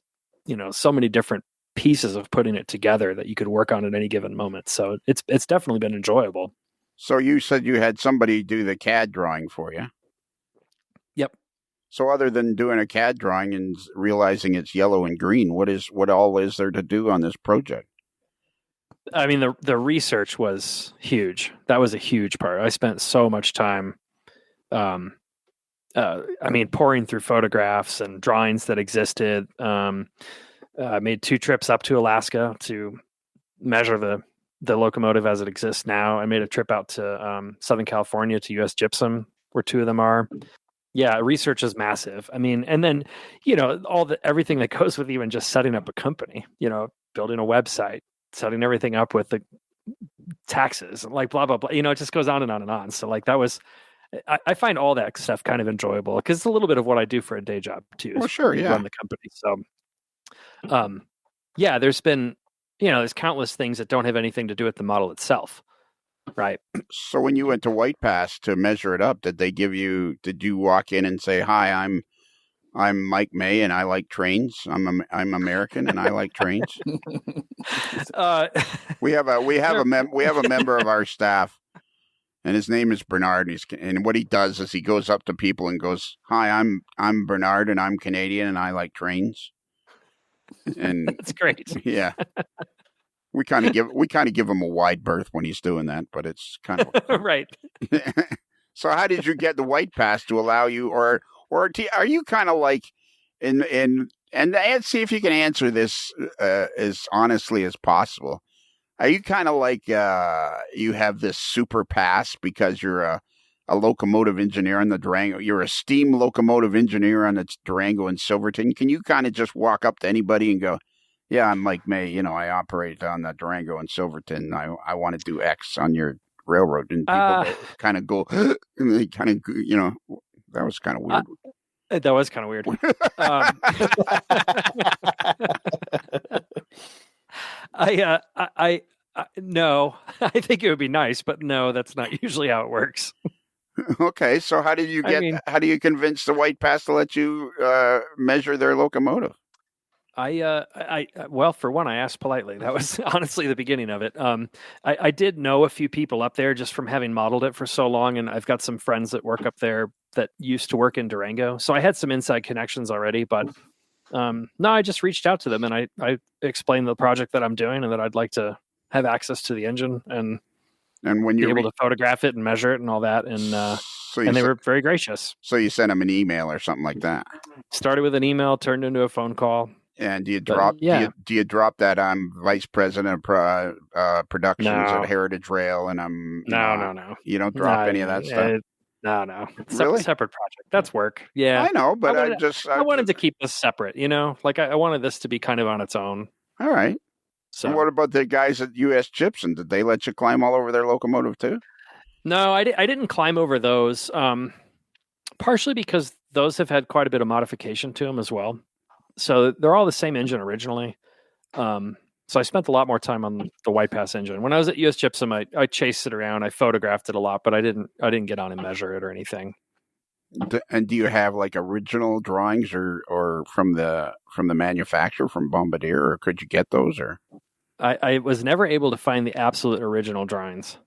so many different pieces of putting it together that you could work on at any given moment. So it's definitely been enjoyable. So you said you had somebody do the CAD drawing for you. Yep. So other than doing a CAD drawing and realizing it's yellow and green, what all is there to do on this project? I mean, the research was huge. That was a huge part. I spent so much time, pouring through photographs and drawings that existed. I made 2 trips up to Alaska to measure the locomotive as it exists now. I made a trip out to Southern California to U.S. Gypsum, where 2 of them are. Yeah, research is massive. I mean, and then, everything that goes with even just setting up a company, building a website, setting everything up with the taxes, like blah, blah, blah, it just goes on and on and on. So like I find all that stuff kind of enjoyable because it's a little bit of what I do for a day job too. Well, sure, yeah. Run the company. So, there's been, there's countless things that don't have anything to do with the model itself. Right. So when you went to White Pass to measure it up, did you walk in and say, "Hi, I'm Mike May and I like trains. I'm American and I like trains." We have a member of our staff, and his name is Bernard. And what he does is he goes up to people and goes, "Hi, I'm Bernard and I'm Canadian and I like trains." And that's great. Yeah. We kind of give him a wide berth when he's doing that, but it's kind of right. So how did you get the White Pass to allow you, or are you kind of like and see if you can answer this as honestly as possible? Are you kind of like you have this super pass because you're a locomotive engineer on the Durango? You're a steam locomotive engineer on the Durango and Silverton. Can you kind of just walk up to anybody and go, "Yeah, I'm Mike May. I operate on the Durango and Silverton. I want to do X on your railroad." And people kind of go, and they kind of, that was kind of weird. That was kind of weird. No, I think it would be nice, but no, that's not usually how it works. Okay, so how do you convince the White Pass to let you measure their locomotive? Well, for one, I asked politely. That was honestly the beginning of it. I did know a few people up there just from having modeled it for so long, and I've got some friends that work up there that used to work in Durango, so I had some inside connections already. But no, I just reached out to them and I explained the project that I'm doing and that I'd like to have access to the engine and when you're able to photograph it and measure it and all that, and they were very gracious. So you sent them an email or something like that. Started with an email, turned into a phone call. And do you drop that I'm vice president of productions at Heritage Rail, and I'm no. You don't drop any of that stuff. No. Really? Separate project. That's work. Yeah, I know, but I wanted to keep this separate. Like I wanted this to be kind of on its own. All right. So and what about the guys at U.S. Gypsum? Did they let you climb all over their locomotive too? No, I didn't climb over those. Partially because those have had quite a bit of modification to them as well. So they're all the same engine originally. So I spent a lot more time on the White Pass engine. When I was at US Gypsum, I chased it around. I photographed it a lot, but I didn't get on and measure it or anything. And do you have like original drawings or from the manufacturer, from Bombardier, or could you get those? Or I was never able to find the absolute original drawings,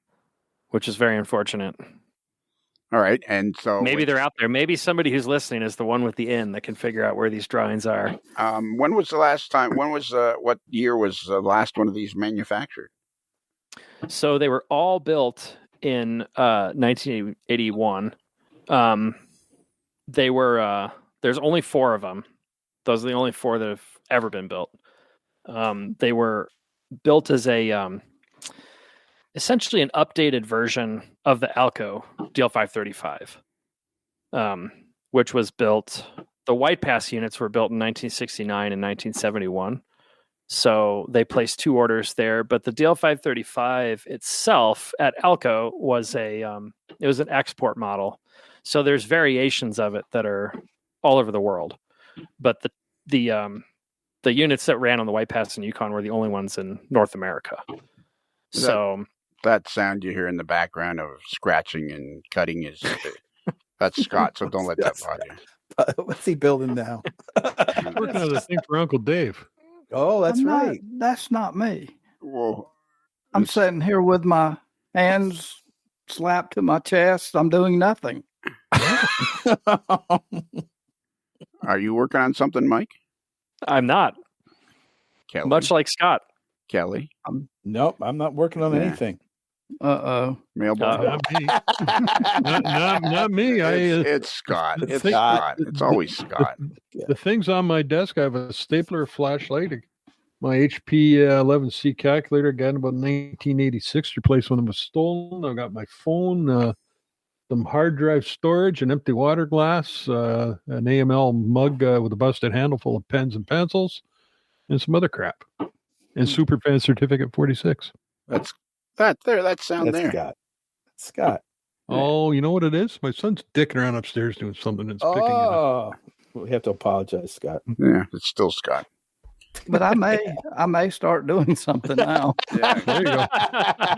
which is very unfortunate. All right, and so maybe they're out there. Maybe somebody who's listening is the one with the N that can figure out where these drawings are. When was the last time? What year was the last one of these manufactured? So they were all built in 1981. They were. There's only 4 of them. Those are the only 4 that have ever been built. They were built as a essentially an updated version of the Alco DL535, which was built. The White Pass units were built in 1969 and 1971. So they placed 2 orders there, but the DL535 itself at Alco was it was an export model. So there's variations of it that are all over the world, but the units that ran on the White Pass and Yukon were the only ones in North America. That sound you hear in the background of scratching and cutting is that's Scott. So don't let that bother you. What's he building now? Working on the thing for Uncle Dave. Oh, that's right. That's not me. Whoa. I'm sitting here with my hands slapped to my chest. I'm doing nothing. Are you working on something, Mike? I'm not. Kelly. Much like Scott. Kelly? Nope, I'm not working on anything. Mailball. Not me. not me. It's Scott. It's Scott. It's always Scott. The things on my desk, I have a stapler, a flashlight, my HP 11C calculator, got in about 1986, replaced when it was stolen. I got my phone, some hard drive storage, an empty water glass, an AML mug with a busted handle full of pens and pencils, and some other crap. And Superfan Certificate 46. That's that there. That sound That's there. Scott. Oh, you know what it is? My son's dicking around upstairs doing something and it's picking it up. Oh, we have to apologize, Scott. Yeah, it's still Scott. But I may start doing something now. Yeah, There you go.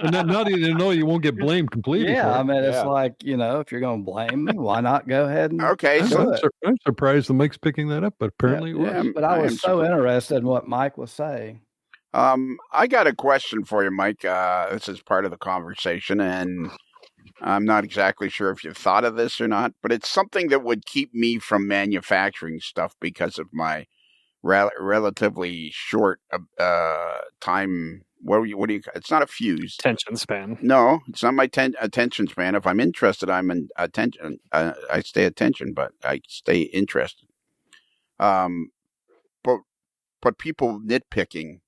And then now that you know you won't get blamed completely. Yeah, for I it. mean, it's like, if you're going to blame me, why not go ahead and okay. do So it? I'm surprised the mic's picking that up, but apparently it was. yeah, But I was so interested in what Mike was saying. I got a question for you, Mike. This is part of the conversation, and I'm not exactly sure if you've thought of this or not, but it's something that would keep me from manufacturing stuff because of my relatively short time. What do you? It's not a fuse. Attention span. No, it's not my attention span. If I'm interested, I'm in attention. I stay attention, but I stay interested. But people nitpicking.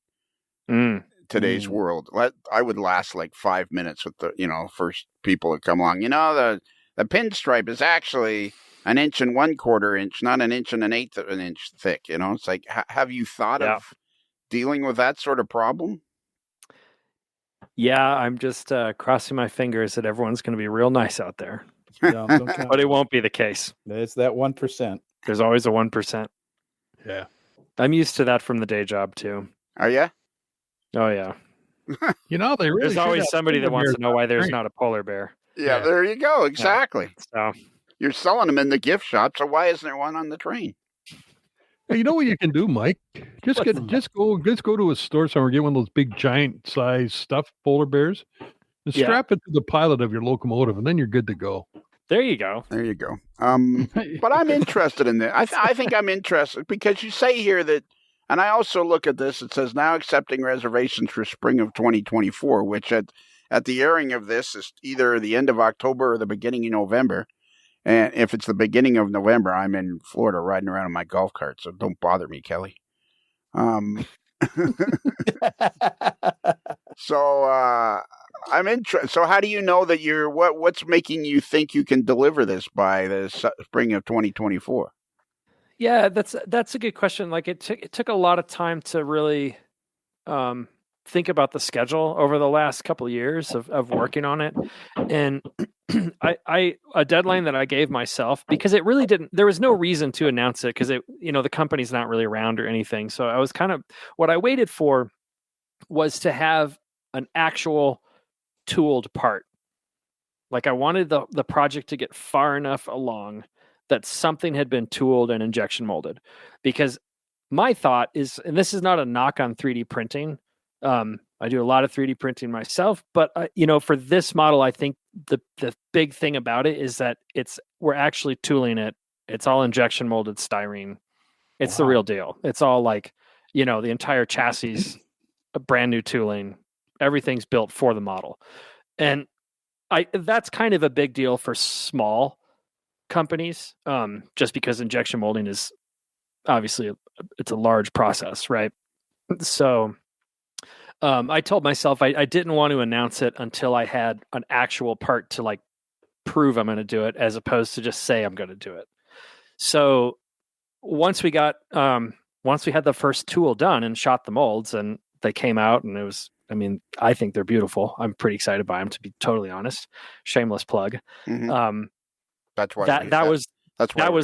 Today's world, I would last like 5 minutes with the first people that come along. The pinstripe is actually 1 1/4 inch, not 1 1/8 of an inch thick. It's like, have you thought of dealing with that sort of problem? Yeah, I'm just crossing my fingers that everyone's going to be real nice out there. No, don't count. But it won't be the case. It's that 1%. There's always a 1%. Yeah. I'm used to that from the day job too. Are you? Oh yeah. They really There's should always have somebody that polar wants to bears know why there's on not a polar bear. Yeah, Yeah. there you go. Exactly. So You're selling them in the gift shop, so why isn't there one on the train? Hey, you know what you can do, Mike? Just go to a store somewhere, get one of those big giant size stuffed polar bears, and strap it to the pilot of your locomotive, and then you're good to go. there you go. There you go. But I'm interested in that. I think I'm interested because you say here that, and I also look at this, it says now accepting reservations for spring of 2024, which at the airing of this is either the end of October or the beginning of November. And if it's the beginning of November, I'm in Florida riding around in my golf cart, so don't bother me, Kelly. So I'm interested. So how do you know that what's making you think you can deliver this by the spring of 2024? Yeah, that's a good question. Like it took a lot of time to really think about the schedule over the last couple of years of working on it, and a deadline that I gave myself, because it really there was no reason to announce it because the company's not really around or anything. So I was what I waited for was to have an actual tooled part. Like I wanted the project to get far enough along that something had been tooled and injection molded, because my thought is, and this is not a knock on 3D printing. I do a lot of 3D printing myself, but for this model, I think the big thing about it is that we're actually tooling it. It's all injection molded styrene. It's the real deal. It's all like, the entire chassis, a brand new tooling, everything's built for the model. And that's kind of a big deal for small companies, just because injection molding is obviously it's a large process, right? So I told myself I didn't want to announce it until I had an actual part to like prove I'm going to do it, as opposed to just say I'm going to do it. So once we had the first tool done and shot the molds and they came out, and I think they're beautiful. I'm pretty excited by them, to be totally honest. Shameless plug. Mm-hmm. That's why that was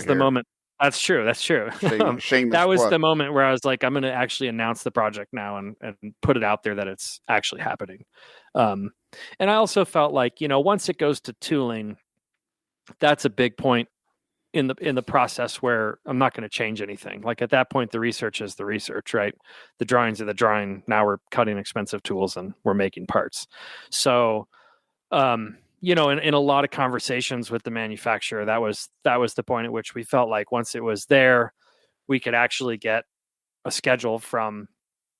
the moment. That's true. Shameless that was plug. the moment where I was like, I'm going to actually announce the project now and put it out there that it's actually happening. And I also felt like, once it goes to tooling, that's a big point in the process where I'm not going to change anything. Like at that point, the research is the research, right? The drawings are the drawing. Now we're cutting expensive tools and we're making parts. So, in a lot of conversations with the manufacturer, that was the point at which we felt like once it was there, we could actually get a schedule from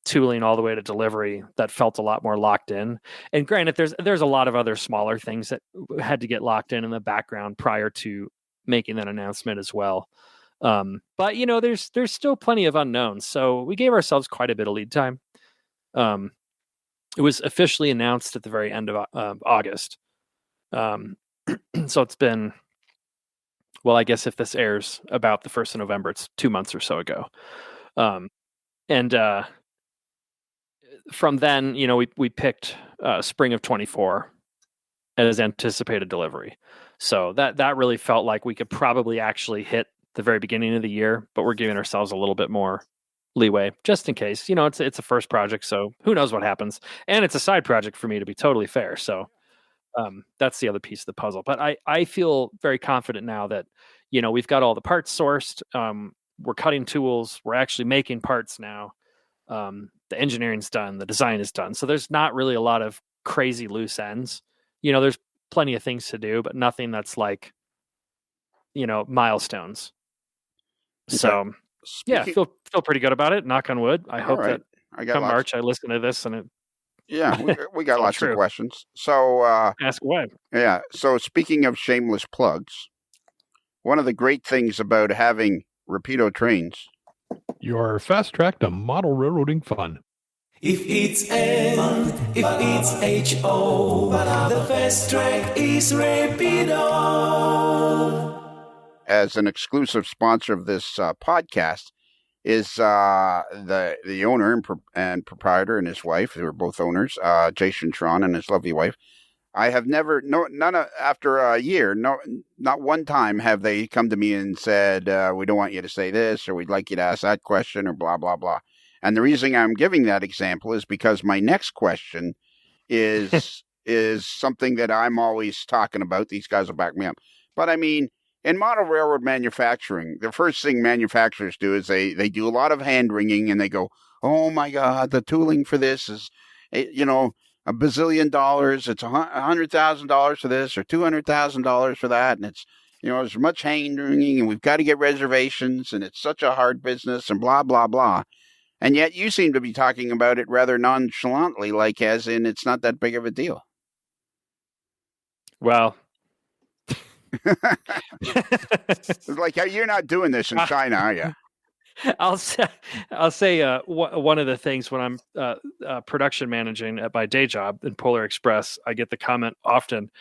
tooling all the way to delivery that felt a lot more locked in. And granted, there's a lot of other smaller things that had to get locked in the background prior to making that announcement as well. But there's still plenty of unknowns. So we gave ourselves quite a bit of lead time. It was officially announced at the very end of August. So it's been, well, I guess if this airs about the 1st of November, it's 2 months or so ago. And from then, we picked spring of 24 as anticipated delivery. So that really felt like we could probably actually hit the very beginning of the year, but we're giving ourselves a little bit more leeway just in case. It's a first project, so who knows what happens. And it's a side project for me, to be totally fair. So that's the other piece of the puzzle. But I feel very confident now that, we've got all the parts sourced. We're cutting tools. We're actually making parts now. The engineering's done. The design is done. So there's not really a lot of crazy loose ends. There's plenty of things to do, but nothing that's like, milestones. Okay. So yeah, feel pretty good about it. Knock on wood. I hope that come March I listen to this and it. Yeah, we got lots of questions. So ask away. Yeah. So speaking of shameless plugs, one of the great things about having Rapido trains, your fast track to model railroading fun. If it's N, if it's H-O, the fast track is Rapido. As an exclusive sponsor of this podcast, is the owner and proprietor and his wife. They were both owners, Jason Tron and his lovely wife. I have never, after a year, not one time have they come to me and said, we don't want you to say this, or we'd like you to ask that question, or blah, blah, blah. And the reason I'm giving that example is because my next question is something that I'm always talking about. These guys will back me up. But I mean, in model railroad manufacturing, the first thing manufacturers do is they do a lot of hand-wringing, and they go, oh my God, the tooling for this is, $1 bazillion. It's $100,000 for this or $200,000 for that. And it's, there's much hand-wringing, and we've got to get reservations, and it's such a hard business, and blah, blah, blah. And yet you seem to be talking about it rather nonchalantly, like as in it's not that big of a deal. Well, it's like, you're not doing this in China, are you? I'll say one of the things when I'm production managing at my day job in Polar Express, I get the comment often.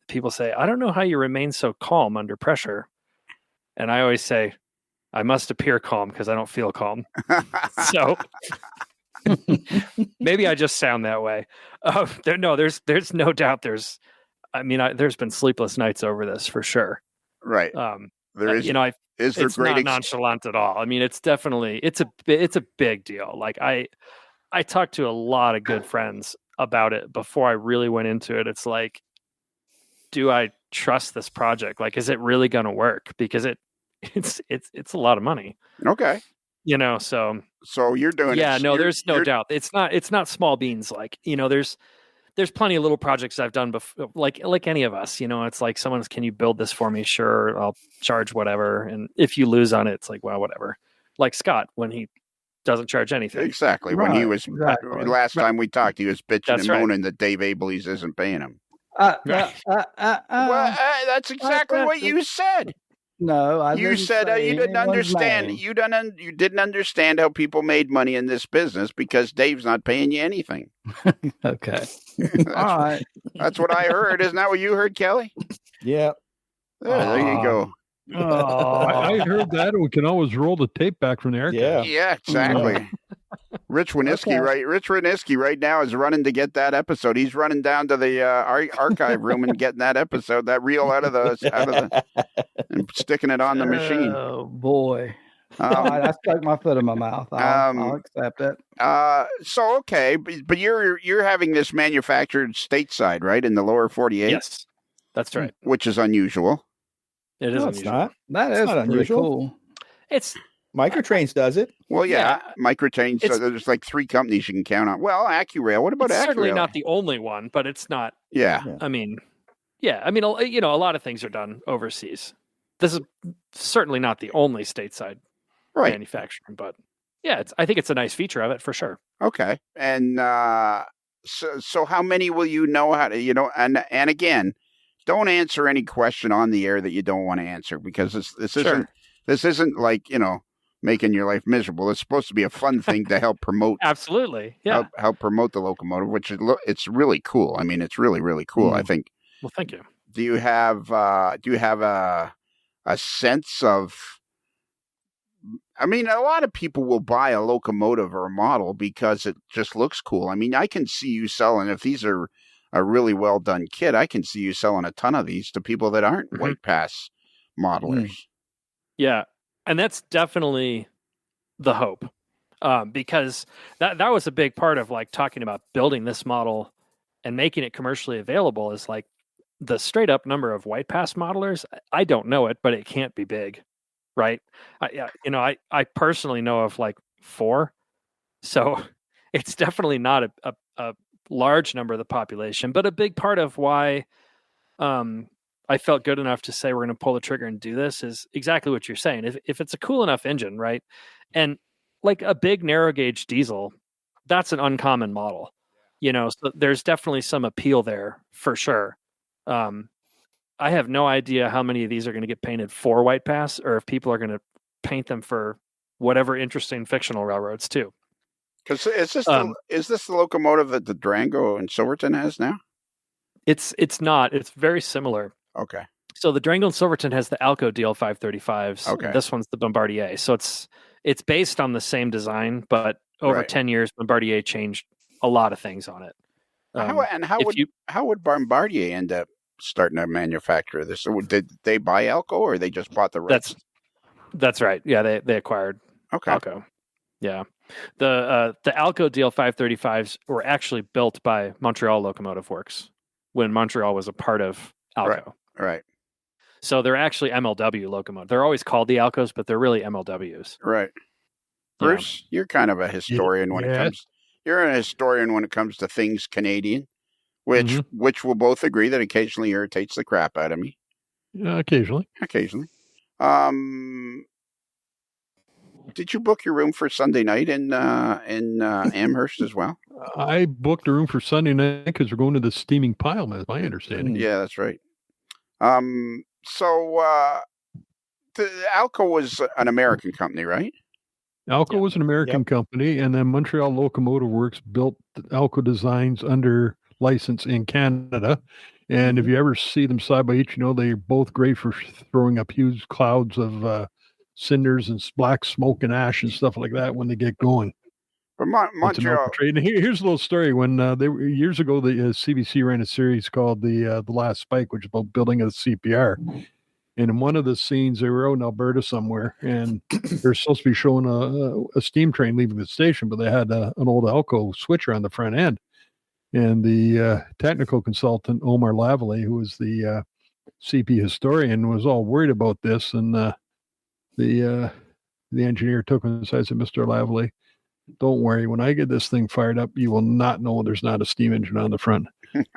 People say, I don't know how you remain so calm under pressure. And I always say, I must appear calm because I don't feel calm. So maybe I just sound that way. There's no doubt there's been sleepless nights over this for sure. Right. There is, it's not nonchalant at all. I mean, it's definitely, it's a big deal. Like I talked to a lot of good friends about it before I really went into it. It's like, do I trust this project? Like, is it really going to work? Because it's a lot of money. Okay. So you're doing it. No, there's no doubt. It's not small beans. Like, there's plenty of little projects I've done before, like any of us, it's like someone's, can you build this for me? Sure. I'll charge whatever. And if you lose on it, it's like, well, whatever. Like Scott, when he doesn't charge anything. Exactly. Right. When he was, last time we talked, he was bitching and moaning that Dave Ableys isn't paying him. Well, that's exactly what you said. No, you said you didn't understand. You didn't understand how people made money in this business because Dave's not paying you anything. Okay. All right. That's what I heard. Isn't that what you heard, Kelly? Yeah. There you go. I heard that. We can always roll the tape back from the archive. Yeah, exactly. Rich Winiski, right? Rich Winiski right now is running to get that episode. He's running down to the archive room and getting that episode, that reel out of the, and sticking it on the machine. Oh boy! All right, I stuck my foot in my mouth. I'll accept it. So okay, but you're having this manufactured stateside, right, in the lower 48? Yes, that's right. Which is unusual. It is unusual. It's not. That is not pretty unusual. Cool. It's Microtrains does it. Well, yeah. Microtrains. So there's like 3 companies you can count on. Well, AccuRail. What about AccuRail? Certainly not the only one, but it's not. Yeah. I mean, a lot of things are done overseas. This is certainly not the only stateside manufacturing, but I think it's a nice feature of it for sure. Okay. And so how many will you know how to, and again, don't answer any question on the air that you don't want to answer because this isn't like, making your life miserable. It's supposed to be a fun thing to help promote. Absolutely. Yeah. Help promote the locomotive, which it's really cool. I mean, it's really, really cool. I think. Well, thank you. do you have a sense of? I mean, a lot of people will buy a locomotive or a model because it just looks cool. I mean, I can see you selling, if these are a really well done kit, I can see you selling a ton of these to people that aren't White Pass modelers. Yeah, and that's definitely the hope, because that was a big part of like talking about building this model and making it commercially available. Is like the straight up number of White Pass modelers. I don't know it, but it can't be big, right? I personally know of like 4, so it's definitely not a large number of the population, but a big part of why I felt good enough to say we're going to pull the trigger and do this is exactly what you're saying. If it's a cool enough engine, right? And like a big narrow gauge diesel, that's an uncommon model, so there's definitely some appeal there for sure. I have no idea how many of these are going to get painted for White Pass, or if people are going to paint them for whatever interesting fictional railroads too. Because is this the locomotive that the Durango and Silverton has now? It's not. It's very similar. Okay. So the Durango and Silverton has the Alco DL535s. Okay. And this one's the Bombardier. So it's based on the same design, but over 10 years, Bombardier changed a lot of things on it. How would Bombardier end up starting to manufacture this? So did they buy Alco, or they just bought the rights? That's right. Yeah, they acquired Alco. Yeah. The Alco DL535s were actually built by Montreal Locomotive Works when Montreal was a part of Alco. Right. So they're actually MLW locomotives. They're always called the Alcos, but they're really MLWs. Right. Bruce, you're kind of a historian when it comes. You're a historian when it comes to things Canadian, which we'll both agree that occasionally irritates the crap out of me. Occasionally. Did you book your room for Sunday night in Amherst as well? I booked a room for Sunday night because we're going to the Steaming Pile, that's my understanding. Yeah, that's right. So the Alco was an American company, right? Alco was an American company, and then Montreal Locomotive Works built Alco designs under license in Canada. And if you ever see them side by each, they're both great for throwing up huge clouds of cinders and black smoke and ash and stuff like that when they get going. But Montreal. And here's a little story. When they were years ago, the CBC ran a series called the Last Spike, which is about building a CPR. And in one of the scenes, they were out in Alberta somewhere, and they're supposed to be showing a steam train leaving the station, but they had an old Alco switcher on the front end. And the technical consultant, Omar Lavallee, who was the CP historian, was all worried about this. And the engineer took him aside and said, "Mr. Lavallee, don't worry. When I get this thing fired up, you will not know there's not a steam engine on the front."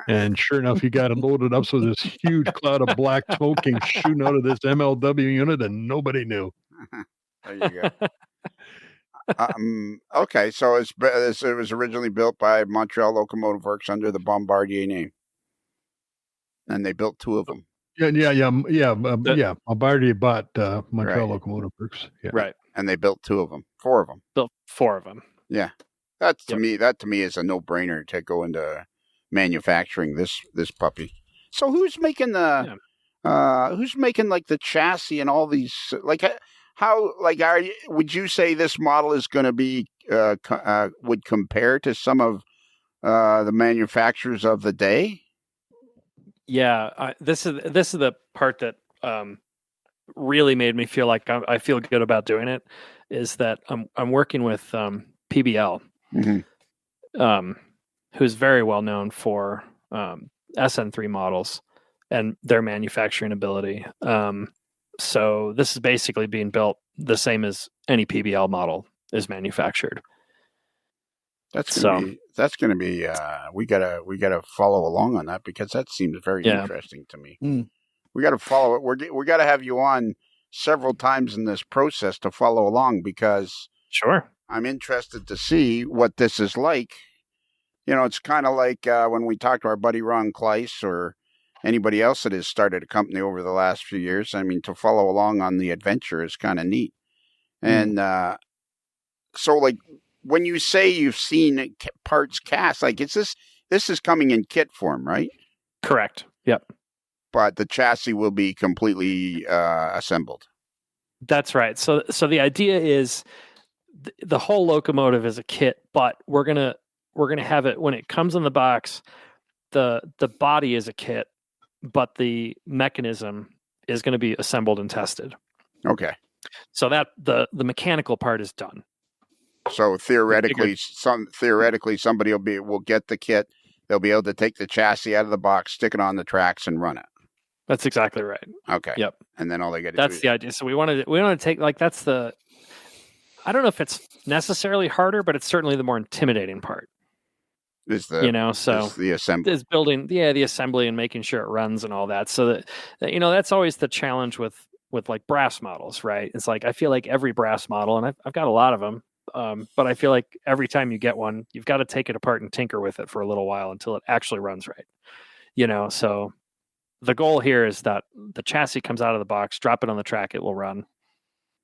And sure enough, he got it loaded up. So this huge cloud of black smoke came shooting out of this MLW unit, and nobody knew. There you go. Okay, so it was originally built by Montreal Locomotive Works under the Bombardier name, and they built 2 of them. Yeah. Bombardier bought Montreal Locomotive Works. Yeah. Right. And they built 2 of them, 4 of them. Built 4 of them. Yeah, that to me is a no-brainer to go into manufacturing this puppy. So who's making the the chassis and all these, like, how, like, would you say this model is going to be would compare to some of the manufacturers of the day? Yeah, this is the part that really made me feel like I feel good about doing it. Is that I'm working with PBL, who's very well known for SN3 models and their manufacturing ability. So this is basically being built the same as any PBL model is manufactured. That's going to be we gotta follow along on that, because that seems very interesting to me. We got to follow it. We got to have you on several times in this process to follow along, because I'm interested to see what this is like. It's kind of like when we talked to our buddy Ron Kleiss or anybody else that has started a company over the last few years. I mean, to follow along on the adventure is kind of neat. And so, like, when you say you've seen parts cast, like, this is coming in kit form, right? Correct. Yep. but the chassis will be completely assembled. That's right. So the idea is the whole locomotive is a kit, but we're gonna have it when it comes in the box. The body is a kit, but the mechanism is going to be assembled and tested. Okay. So that the mechanical part is done. So theoretically, somebody will get the kit. They'll be able to take the chassis out of the box, stick it on the tracks, and run it. That's exactly right. Okay. Yep. And then all they got to do. That's the idea. So we want to take, like, that's the. I don't know if it's necessarily harder, but it's certainly the more intimidating part. Is the is the assembly is building the assembly and making sure it runs and all that. So that that's always the challenge with like brass models, right? It's like I feel like every brass model, and I've got a lot of them. But I feel like every time you get one, you've got to take it apart and tinker with it for a little while until it actually runs right. So the goal here is that the chassis comes out of the box, drop it on the track, it will run.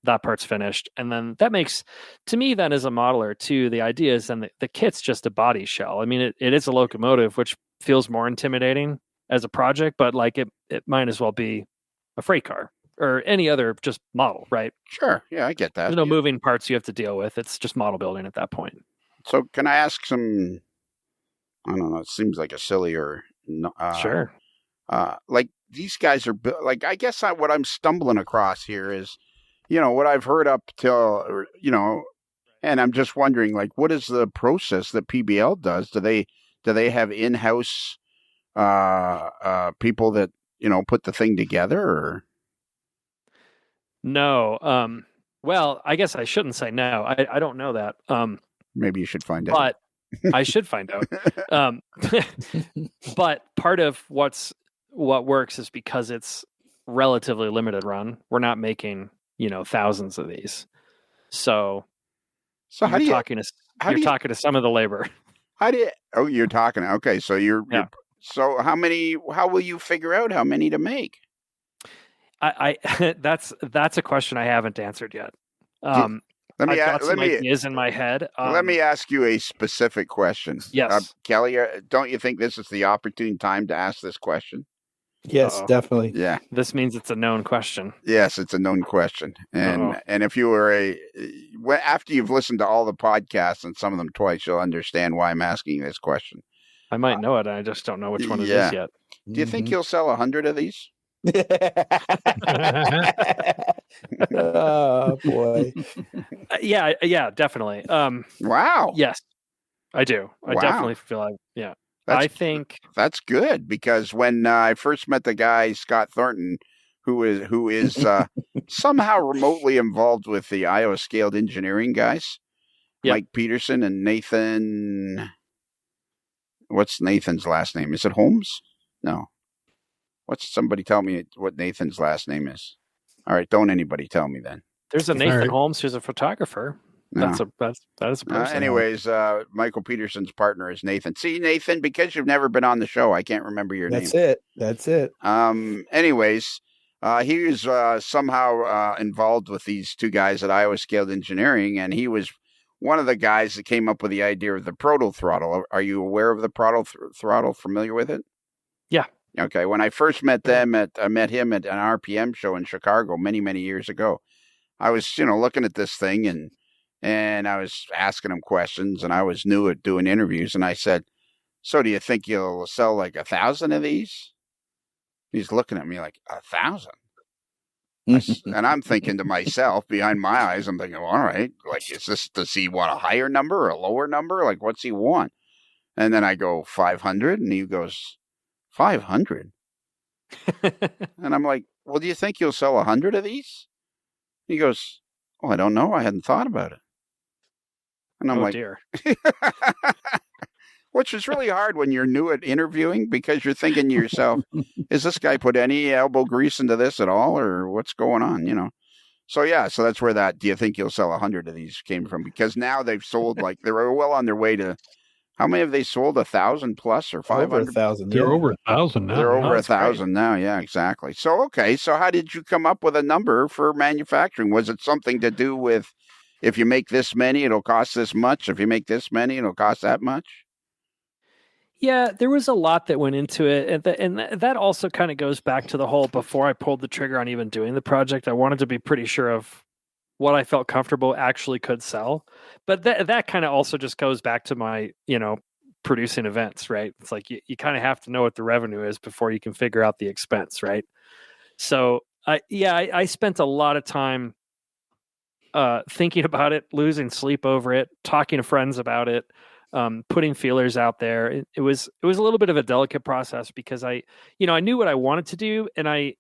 That part's finished. And then that makes, to me then as a modeler too, the idea is then the kit's just a body shell. I mean, it is a locomotive, which feels more intimidating as a project, but like it might as well be a freight car or any other just model, right? Sure. Yeah, I get that. There's no moving parts you have to deal with. It's just model building at that point. So can I ask some, I don't know, it seems like a silly or... Sure. Like these guys are, like, I guess what I'm stumbling across here is, what I've heard up till, and I'm just wondering, like, what is the process that PBL does? Do they have in-house people that, put the thing together or... No. Well, I guess I shouldn't say no. I don't know that. Maybe you should find out. But I should find out. But part of what works is because it's relatively limited run. We're not making, thousands of these. So how do you talking to some of the labor. You're talking. Okay. So so how will you figure out how many to make? I that's a question I haven't answered yet. Ideas in my head. Let me ask you a specific question. Yes, Kelly, don't you think this is the opportune time to ask this question? Yes, definitely. Yeah, this means it's a known question. Yes, it's a known question, and if you were after you've listened to all the podcasts and some of them twice, you'll understand why I'm asking this question. I might know it. I just don't know which one it is yet. Do you think you'll sell 100 of these? Oh boy. Yeah, definitely. Wow. Yes, I do. I definitely feel like, yeah. I think that's good because when I first met the guy, Scott Thornton, who is somehow remotely involved with the Iowa Scaled Engineering guys, Mike Peterson and Nathan. What's Nathan's last name? Is it Holmes? No. Somebody tell me what Nathan's last name is. All right, don't anybody tell me then. There's a Nathan Holmes who's a photographer. No. That is a person. Anyways, Michael Peterson's partner is Nathan. See, Nathan, because you've never been on the show, I can't remember your name. That's it. Anyways, he was somehow involved with these two guys at Iowa Scaled Engineering, and he was one of the guys that came up with the idea of the proto throttle. Are you aware of the proto throttle? Familiar with it? Yeah. Okay. When I first met him at an RPM show in Chicago many, many years ago, I was, looking at this thing and I was asking him questions, and I was new at doing interviews, and I said, "So do you think you'll sell like 1,000 of these?" He's looking at me like, 1,000? And I'm thinking to myself, behind my eyes, I'm thinking, well, all right, like, does he want a higher number or a lower number? Like, what's he want? And then I go, 500? And he goes, 500? And I'm like, well, do you think you'll sell 100 of these? He goes, oh, I don't know. I hadn't thought about it. And I'm like, dear. Which is really hard when you're new at interviewing because you're thinking to yourself, is this guy put any elbow grease into this at all or what's going on, So, so that's where that, do you think you'll sell 100 of these came from? Because now they've sold, like, they're well on their way to, how many have they sold? 1,000 plus or 500? Over 1,000. They're over 1,000 now. They're over 1,000 now. Yeah, exactly. So, okay. So how did you come up with a number for manufacturing? Was it something to do with if you make this many, it'll cost this much? If you make this many, it'll cost that much? Yeah, there was a lot that went into it. And that also kind of goes back to the whole, before I pulled the trigger on even doing the project, I wanted to be pretty sure of what I felt comfortable actually could sell. But that kind of also just goes back to my, producing events, right? It's like you kind of have to know what the revenue is before you can figure out the expense, right? So I spent a lot of time thinking about it, losing sleep over it, talking to friends about it, putting feelers out there. It was a little bit of a delicate process because I knew what I wanted to do, and I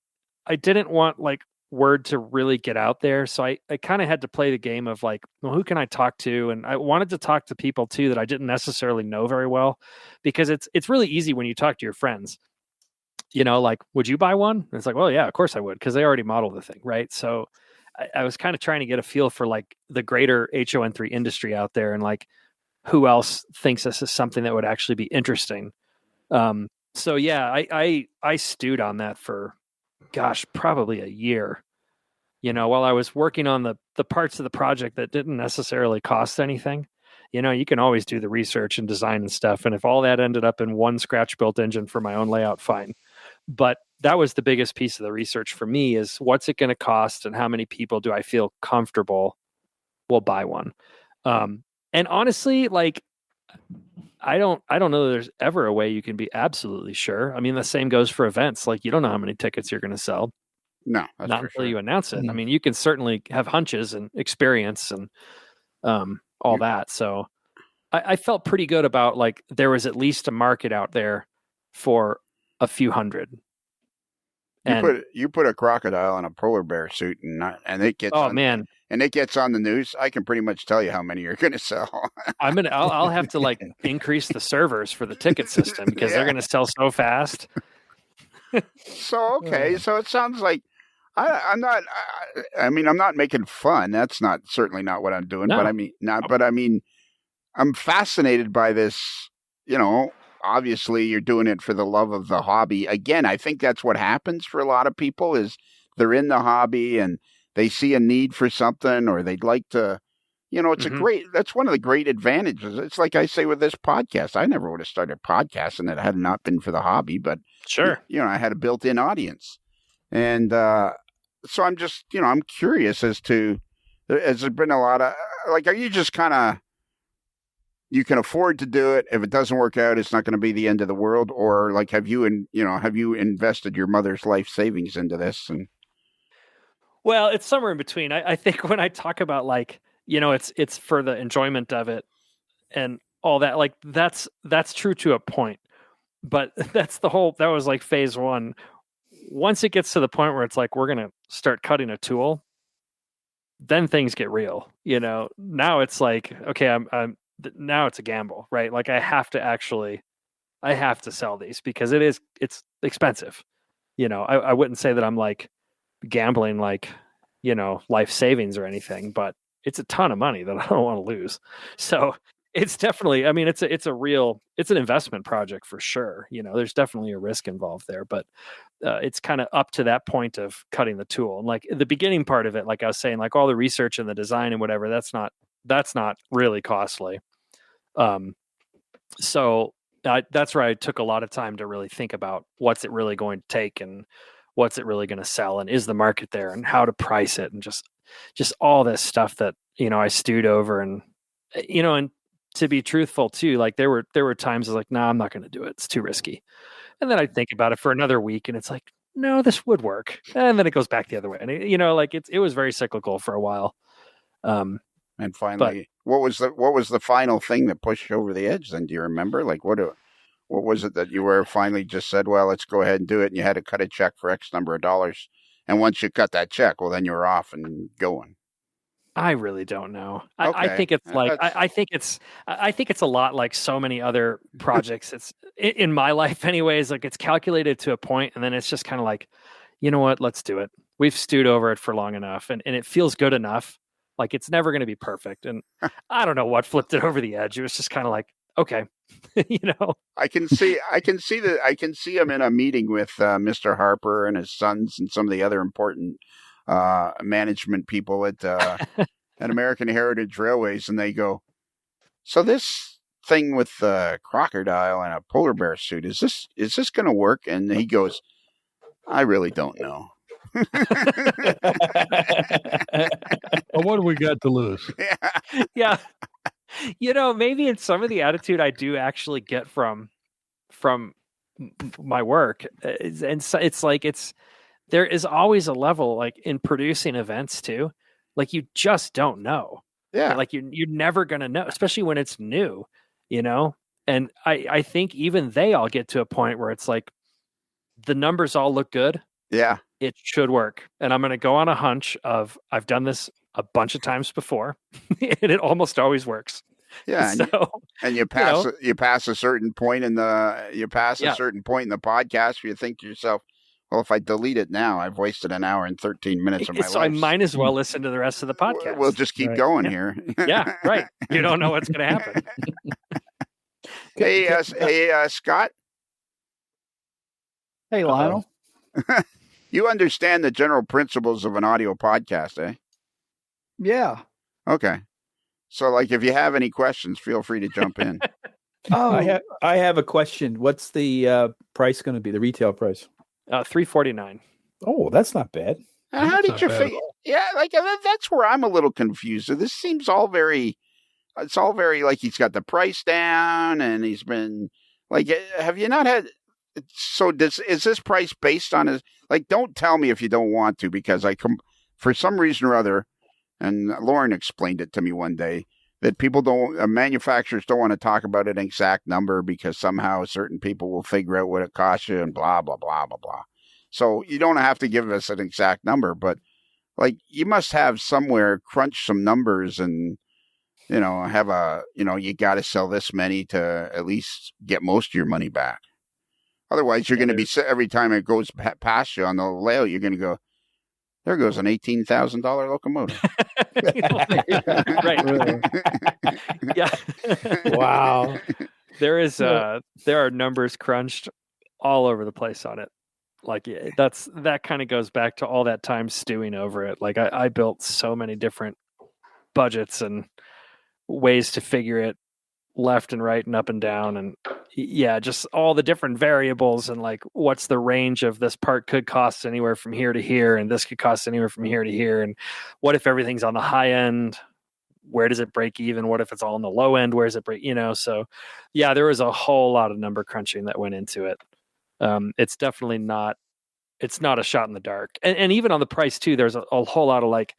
didn't want like word to really get out there. So I kind of had to play the game of like, well, who can I talk to? And I wanted to talk to people too that I didn't necessarily know very well, because it's really easy when you talk to your friends, like, would you buy one? And it's like, well, yeah, of course I would, because they already modeled the thing, right? So I was kind of trying to get a feel for like the greater HON3 industry out there, and like who else thinks this is something that would actually be interesting. So yeah, I stewed on that for, gosh, probably a year, while I was working on the parts of the project that didn't necessarily cost anything. You can always do the research and design and stuff. And if all that ended up in one scratch built engine for my own layout, fine. But that was the biggest piece of the research for me, is what's it going to cost and how many people do I feel comfortable will buy one. And honestly, like, I don't know that there's ever a way you can be absolutely sure. I mean, the same goes for events. Like, you don't know how many tickets you're going to sell. No, that's not for until sure. you announce it. I mean, you can certainly have hunches and experience and all that. So I felt pretty good about, like, there was at least a market out there for a few hundred. You put a crocodile in a polar bear suit and it gets and it gets on the news. I can pretty much tell you how many you're going to sell. I'll have to like increase the servers for the ticket system, because they're going to sell so fast. So okay, so it sounds like I'm not making fun. That's certainly not what I'm doing. No. But I mean, I'm fascinated by this. Obviously you're doing it for the love of the hobby. Again, I think that's what happens for a lot of people, is they're in the hobby and they see a need for something, or they'd like to, it's that's one of the great advantages. It's like I say with this podcast, I never would have started podcasting if it had not been for the hobby, but sure. I had a built-in audience. And, so I'm just, I'm curious as to, has there been a lot of, like, are you just kind of, you can afford to do it. If it doesn't work out, it's not going to be the end of the world. Or like, have you invested your mother's life savings into this? And well, it's somewhere in between. I think when I talk about, like, it's for the enjoyment of it and all that, like, that's true to a point, but that was like phase one. Once it gets to the point where it's like, we're going to start cutting a tool, then things get real. Now it's like, okay, now it's a gamble, right? Like, I have to sell these, because it's expensive. I wouldn't say that I'm like gambling, like, life savings or anything, but it's a ton of money that I don't want to lose. So it's definitely, I mean, it's an investment project for sure. There's definitely a risk involved there, but it's kind of up to that point of cutting the tool. And like the beginning part of it, like I was saying, like all the research and the design and whatever, that's not really costly. So that's where I took a lot of time to really think about what's it really going to take, and what's it really going to sell, and is the market there, and how to price it, and just all this stuff that, I stewed over. And, and to be truthful too, like there were times I was like, nah, I'm not going to do it. It's too risky. And then I'd think about it for another week, and it's like, no, this would work. And then it goes back the other way. And it was very cyclical for a while. And finally, what was the final thing that pushed you over the edge then? Do you remember? Like, what was it that you were finally just said, well, let's go ahead and do it, and you had to cut a check for X number of dollars, and once you cut that check, well, then you were off and going? I really don't know. Okay. I think it's like, I think it's a lot like so many other projects. It's in my life anyways, like it's calculated to a point, and then it's just kind of like, you know what, let's do it. We've stewed over it for long enough, and it feels good enough. Like, it's never going to be perfect. And I don't know what flipped it over the edge. It was just kind of like, okay, I can see him in a meeting with Mr. Harper and his sons and some of the other important management people at American Heritage Railways, and they go, so this thing with the crocodile and a polar bear suit, is this going to work? And he goes, I really don't know. Well, what do we got to lose? Yeah. Maybe it's some of the attitude I do actually get from my work. And so there is always a level, like in producing events too, like you just don't know. Yeah. Like you're never going to know, especially when it's new, and I think even they all get to a point where it's like the numbers all look good. Yeah. It should work. And I'm going to go on a hunch of I've done this a bunch of times before and it almost always works. Yeah. And you pass a certain point in the podcast where you think to yourself, well, if I delete it now, I've wasted an hour and 13 minutes of my life. So I might as well listen to the rest of the podcast. We'll just keep going here. Yeah, right. You don't know what's going to happen. Hey, Scott. Hey, Lionel. You understand the general principles of an audio podcast, eh? Yeah. Okay. So, like, if you have any questions, feel free to jump in. I have a question. What's the price going to be? The retail price? $349. Oh, that's not bad. How did you figure? Yeah, like that's where I'm a little confused. So this seems all very. It's all very like he's got the price down, and he's been like. Have you not had? So is this price based on his? Like, don't tell me if you don't want to, because for some reason or other, and Lauren explained it to me one day, that manufacturers don't want to talk about an exact number because somehow certain people will figure out what it costs you and blah, blah, blah, blah, blah. So you don't have to give us an exact number, but like you must have somewhere crunch some numbers and, have you got to sell this many to at least get most of your money back. Otherwise, you're going to be, every time it goes past you on the layout, you're going to go, there goes an $18,000 locomotive. Right. Yeah. Wow. There are numbers crunched all over the place on it. Like that kind of goes back to all that time stewing over it. Like I built so many different budgets and ways to figure it left and right and up and down, and just all the different variables, and like what's the range of this part could cost anywhere from here to here, and this could cost anywhere from here to here, and what if everything's on the high end, where does it break even, what if it's all on the low end, where does it break, so there was a whole lot of number crunching that went into it. It's definitely not a shot in the dark, and even on the price too, there's a whole lot of like,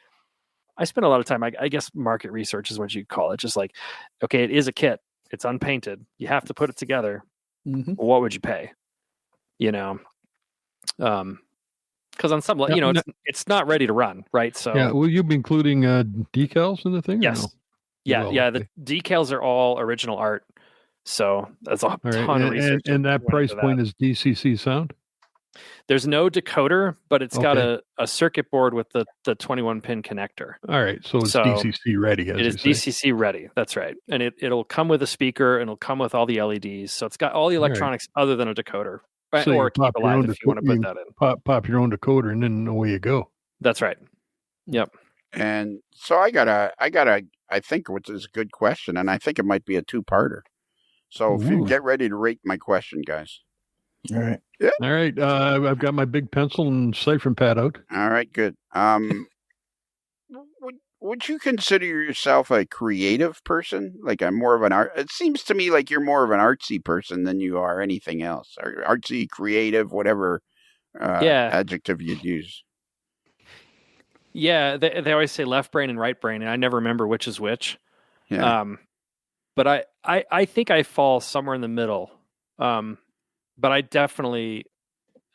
I spent a lot of time, I guess market research is what you call it. Just like, okay, it is a kit. It's unpainted. You have to put it together. Mm-hmm. What would you pay? Because on some, it's not ready to run, right? So will you be including decals in the thing? Yes. No? Yeah. The decals are all original art. So that's a ton of research. And that price point is DCC sound? There's no decoder, but it's got a circuit board with the 21-pin connector. All right, so it's DCC ready. It is DCC ready. That's right, and it'll come with a speaker, and it'll come with all the LEDs. So it's got all the electronics other than a decoder, so or keep alive if you want to put that in. Pop your own decoder, and then away you go. That's right. Yep. And so I think, which is a good question, and I think it might be a two-parter. So if you get ready to rate my question, guys. All right. Yeah. All right. I've got my big pencil and ciphering pad out. All right. Good. Would you consider yourself a creative person? Like I'm more of an art. It seems to me like you're more of an artsy person than you are anything else. Or artsy, creative, whatever adjective you'd use. Yeah. They always say left brain and right brain, and I never remember which is which. Yeah. But I think I fall somewhere in the middle. But I definitely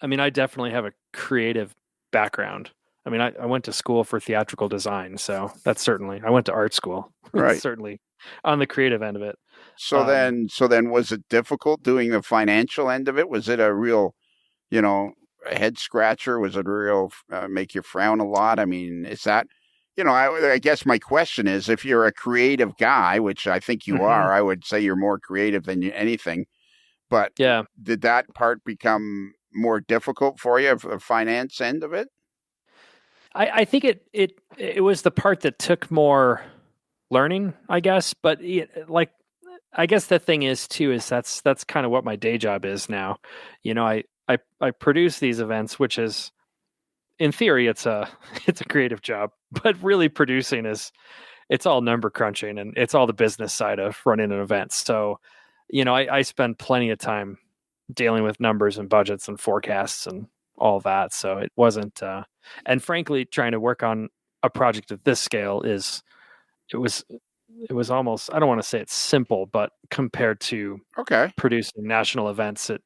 have a creative background. I mean, I went to school for theatrical design, so that's certainly, I went to art school, right? Certainly on the creative end of it. So then was it difficult doing the financial end of it? Was it a real, a head scratcher? Was it a real make you frown a lot? I mean, is that, I guess my question is, if you're a creative guy, which I think you are, I would say you're more creative than anything. But did that part become more difficult for you, the finance end of it? I think it was the part that took more learning, I guess. But I guess the thing is too is that's kind of what my day job is now. You know, I produce these events, which is in theory it's a creative job, but really producing it's all number crunching and it's all the business side of running an event. So, you know, I spend plenty of time dealing with numbers and budgets and forecasts and all that. So it wasn't and frankly trying to work on a project of this scale it was almost, I don't want to say it's simple, but compared to Okay. producing national events, it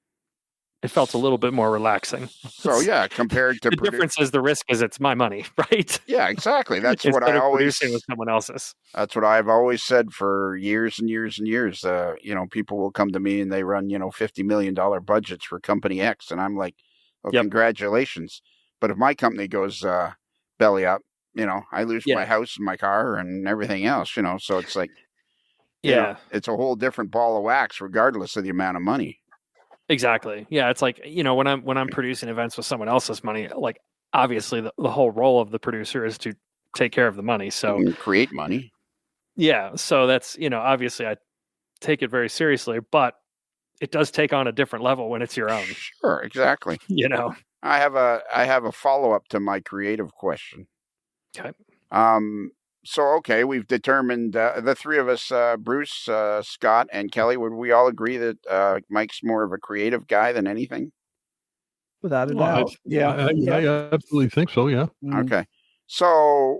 felt a little bit more relaxing. So yeah, compared to The difference is the risk is it's my money, right? Yeah, exactly. That's what Instead I of always. producing with someone else's. That's what I've always said for years and years and years. You know, people will come to me and they run, $50 million budgets for company X, and I'm like, well, congratulations. But if my company goes belly up, I lose my house and my car and everything else. So it's like, it's a whole different ball of wax, regardless of the amount of money. Exactly. Yeah, it's like, when I'm producing events with someone else's money, like obviously the whole role of the producer is to take care of the money. So and create money. Yeah, so that's, obviously I take it very seriously, but it does take on a different level when it's your own. Sure, exactly. I have a follow-up to my creative question. Okay. So we've determined the three of us, Bruce, Scott, and Kelly. Would we all agree that Mike's more of a creative guy than anything? Without a doubt. I absolutely think so. Yeah. Okay. So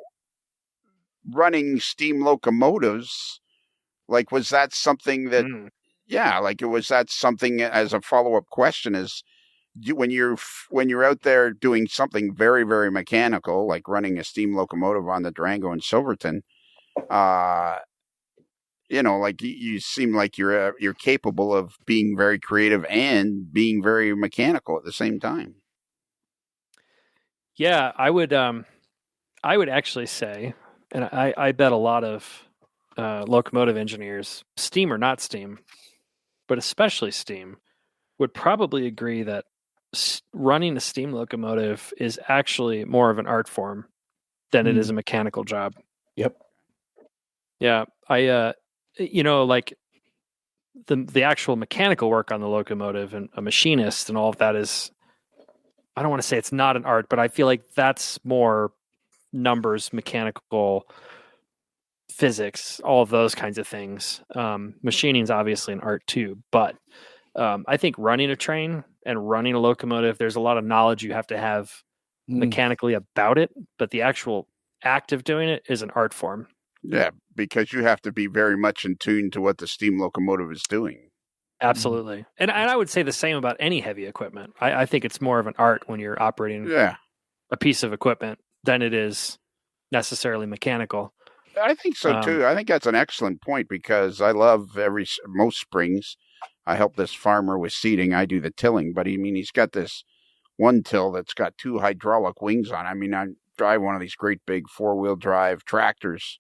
running steam locomotives, was that something that? Was that something as a follow-up question? Is when you're out there doing something very, very mechanical, like running a steam locomotive on the Durango and Silverton, you seem like you're capable of being very creative and being very mechanical at the same time. Yeah, I would actually say, and I bet a lot of locomotive engineers, steam or not steam, but especially steam, would probably agree that running a steam locomotive is actually more of an art form than it is a mechanical job. Yep. Yeah. I, the actual mechanical work on the locomotive and a machinist and all of that is, I don't want to say it's not an art, but I feel like that's more numbers, mechanical, physics, all of those kinds of things. Machining is obviously an art too, but I think running a train and running a locomotive, there's a lot of knowledge you have to have mechanically about it, but the actual act of doing it is an art form. Yeah, because you have to be very much in tune to what the steam locomotive is doing. Absolutely. And I would say the same about any heavy equipment. I think it's more of an art when you're operating a piece of equipment than it is necessarily mechanical. I think so too. I think that's an excellent point because I love most springs. I help this farmer with seeding. I do the tilling, but he's got this one till that's got two hydraulic wings on. I drive one of these great big 4-wheel drive tractors,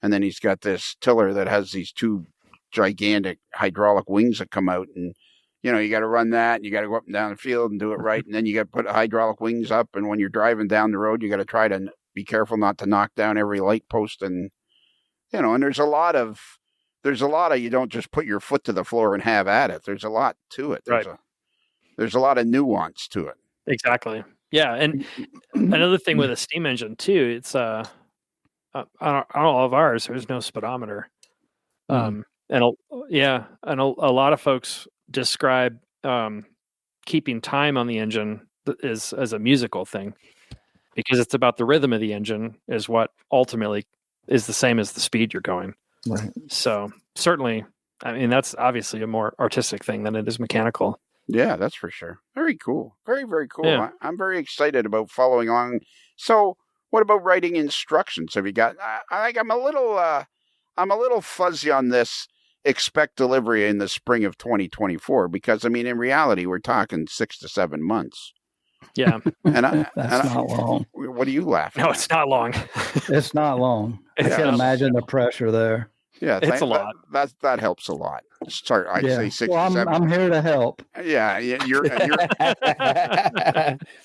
and then he's got this tiller that has these two gigantic hydraulic wings that come out, and you got to run that, and you got to go up and down the field and do it right, and then you got to put hydraulic wings up, and when you're driving down the road, you got to try to be careful not to knock down every light post, and and there's a lot of you don't just put your foot to the floor and have at it. There's a lot to it. There's a lot of nuance to it. Exactly. Yeah, and another thing with a steam engine too, it's on all of ours, there's no speedometer. And a lot of folks describe keeping time on the engine as a musical thing because it's about the rhythm of the engine is what ultimately is the same as the speed you're going. Right. So certainly, that's obviously a more artistic thing than it is mechanical. Yeah, that's for sure. Very cool. Very, very cool. Yeah. I'm very excited about following along. So what about writing instructions? Have you got, I'm a little fuzzy on this. Expect delivery in the spring of 2024, because in reality, we're talking 6 to 7 months. Yeah. That's not long. What are you laughing at? No, it's not long. It's not long. I can't imagine the pressure there. Yeah, It's a lot. That helps a lot. Sorry, I say 6 well, to 7. I'm here to help. Yeah, you're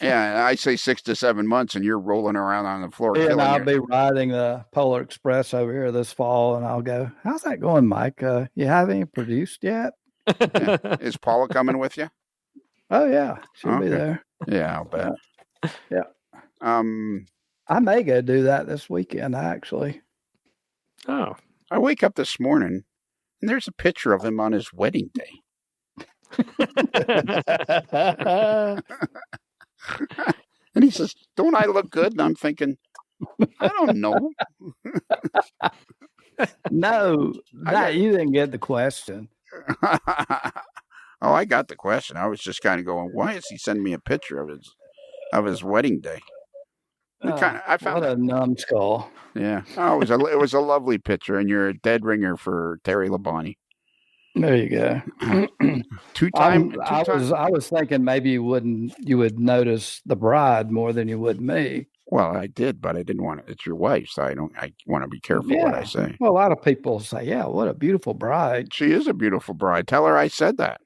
yeah. I say 6 to 7 months, and you're rolling around on the floor. And I'll be riding the Polar Express over here this fall, and I'll go, "How's that going, Mike? You haven't produced yet?" Yeah. Is Paula coming with you? Oh yeah, she'll be Okay. there. Yeah, I'll bet. Yeah. I may go do that this weekend, actually. Oh. I wake up this morning, and there's a picture of him on his wedding day. And he says, "Don't I look good?" And I'm thinking, I don't know. No, you didn't get the question. Oh, I got the question. I was just kind of going, why is he sending me a picture of his wedding day? I found what a numbskull. Yeah. Oh, it was a lovely picture, and you're a dead ringer for Terry Labonte. There you go. I was thinking maybe you would notice the bride more than you would me. Well, I did, but I didn't want it. It's your wife, so I want to be careful what I say. Well, a lot of people say, "Yeah, what a beautiful bride." She is a beautiful bride. Tell her I said that.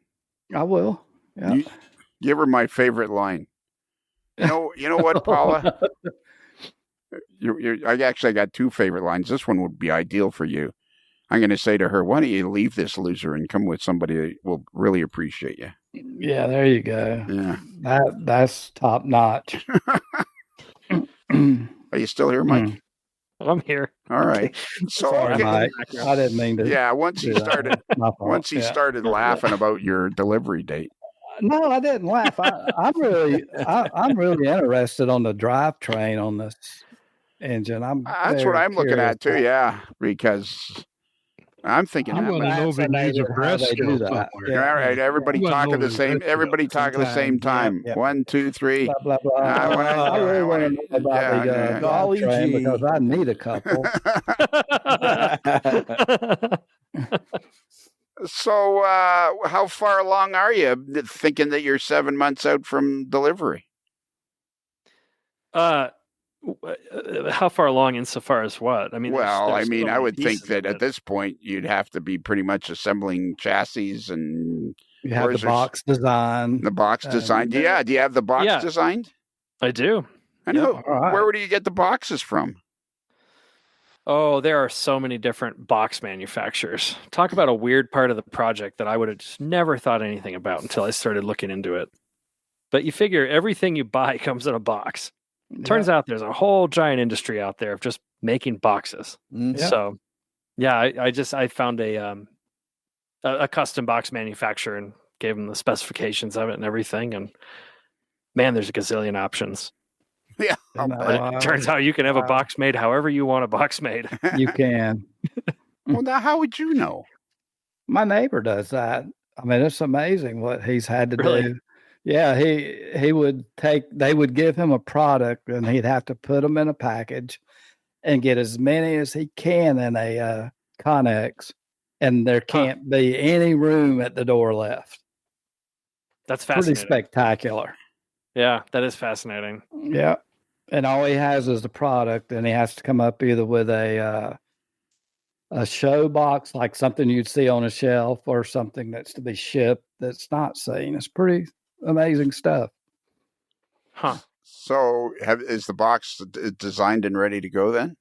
I will. Yeah. Give her my favorite line. You know what, Paula? I actually got 2 favorite lines. This one would be ideal for you. I'm going to say to her, "Why don't you leave this loser and come with somebody that will really appreciate you?" Yeah, there you go. Yeah, that's top notch. Are you still here, Mike? I'm here. All right. So sorry, Mike. I didn't mean to. Yeah, once he started laughing about your delivery date. No, I didn't laugh. I'm really interested on the drivetrain on this engine. That's what I'm looking at too. Yeah, because I'm thinking I'm going to know if it needs a press skill somewhere. Yeah. All right, everybody talking the same. Everybody talking the same time. Yeah. 1, 2, 3. Blah blah blah. I really want to know about the golf train because I need a couple. So, how far along are you? Thinking that you're 7 months out from delivery? How far along insofar as what? I mean, there's I would think that at this point you'd have to be pretty much assembling chassis and you have the box design. The box designed. Yeah. Do you have the box designed? I do. I know. Right. Where do you get the boxes from? Oh, there are so many different box manufacturers. Talk about a weird part of the project that I would have just never thought anything about until I started looking into it. But you figure everything you buy comes in a box. Turns out there's a whole giant industry out there of just making boxes. Mm-hmm. So, I found a custom box manufacturer and gave them the specifications of it and everything. And man, there's a gazillion options. Yeah. But it turns out you can have a box made however you want a box made. You can. Well, now how would you know? My neighbor does that. I mean, it's amazing what he's had to do. Yeah, they would give him a product and he'd have to put them in a package and get as many as he can in a Connex, and there can't be any room at the door left. That's fascinating. Pretty spectacular. Yeah, that is fascinating. Yeah, and all he has is the product, and he has to come up either with a show box, like something you'd see on a shelf, or something that's to be shipped that's not seen. It's pretty amazing stuff. Huh. So is the box designed and ready to go then?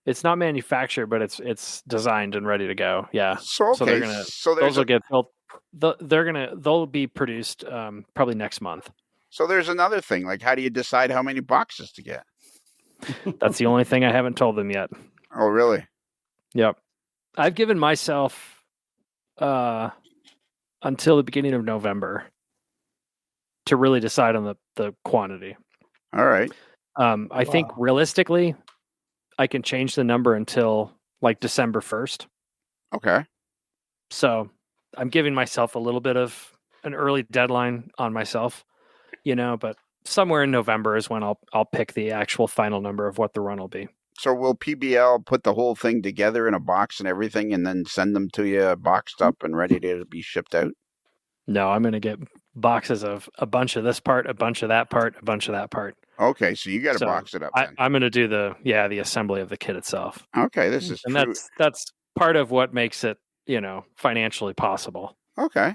It's not manufactured, but it's designed and ready to go. Yeah. So okay. Those will get built. They'll be produced probably next month. So there's another thing. Like, how do you decide how many boxes to get? That's the only thing I haven't told them yet. Oh, really? Yep. I've given myself until the beginning of November to really decide on the quantity. All right. I think realistically, I can change the number until like December 1st. Okay. So I'm giving myself a little bit of an early deadline on myself, but somewhere in November is when I'll pick the actual final number of what the run will be. So will PBL put the whole thing together in a box and everything and then send them to you boxed up and ready to be shipped out? No, I'm going to get boxes of a bunch of this part, a bunch of that part, a bunch of that part. Okay, so you got to box it up then. I'm going to do the assembly of the kit itself. Okay, this is and true. that's part of what makes it, financially possible. Okay.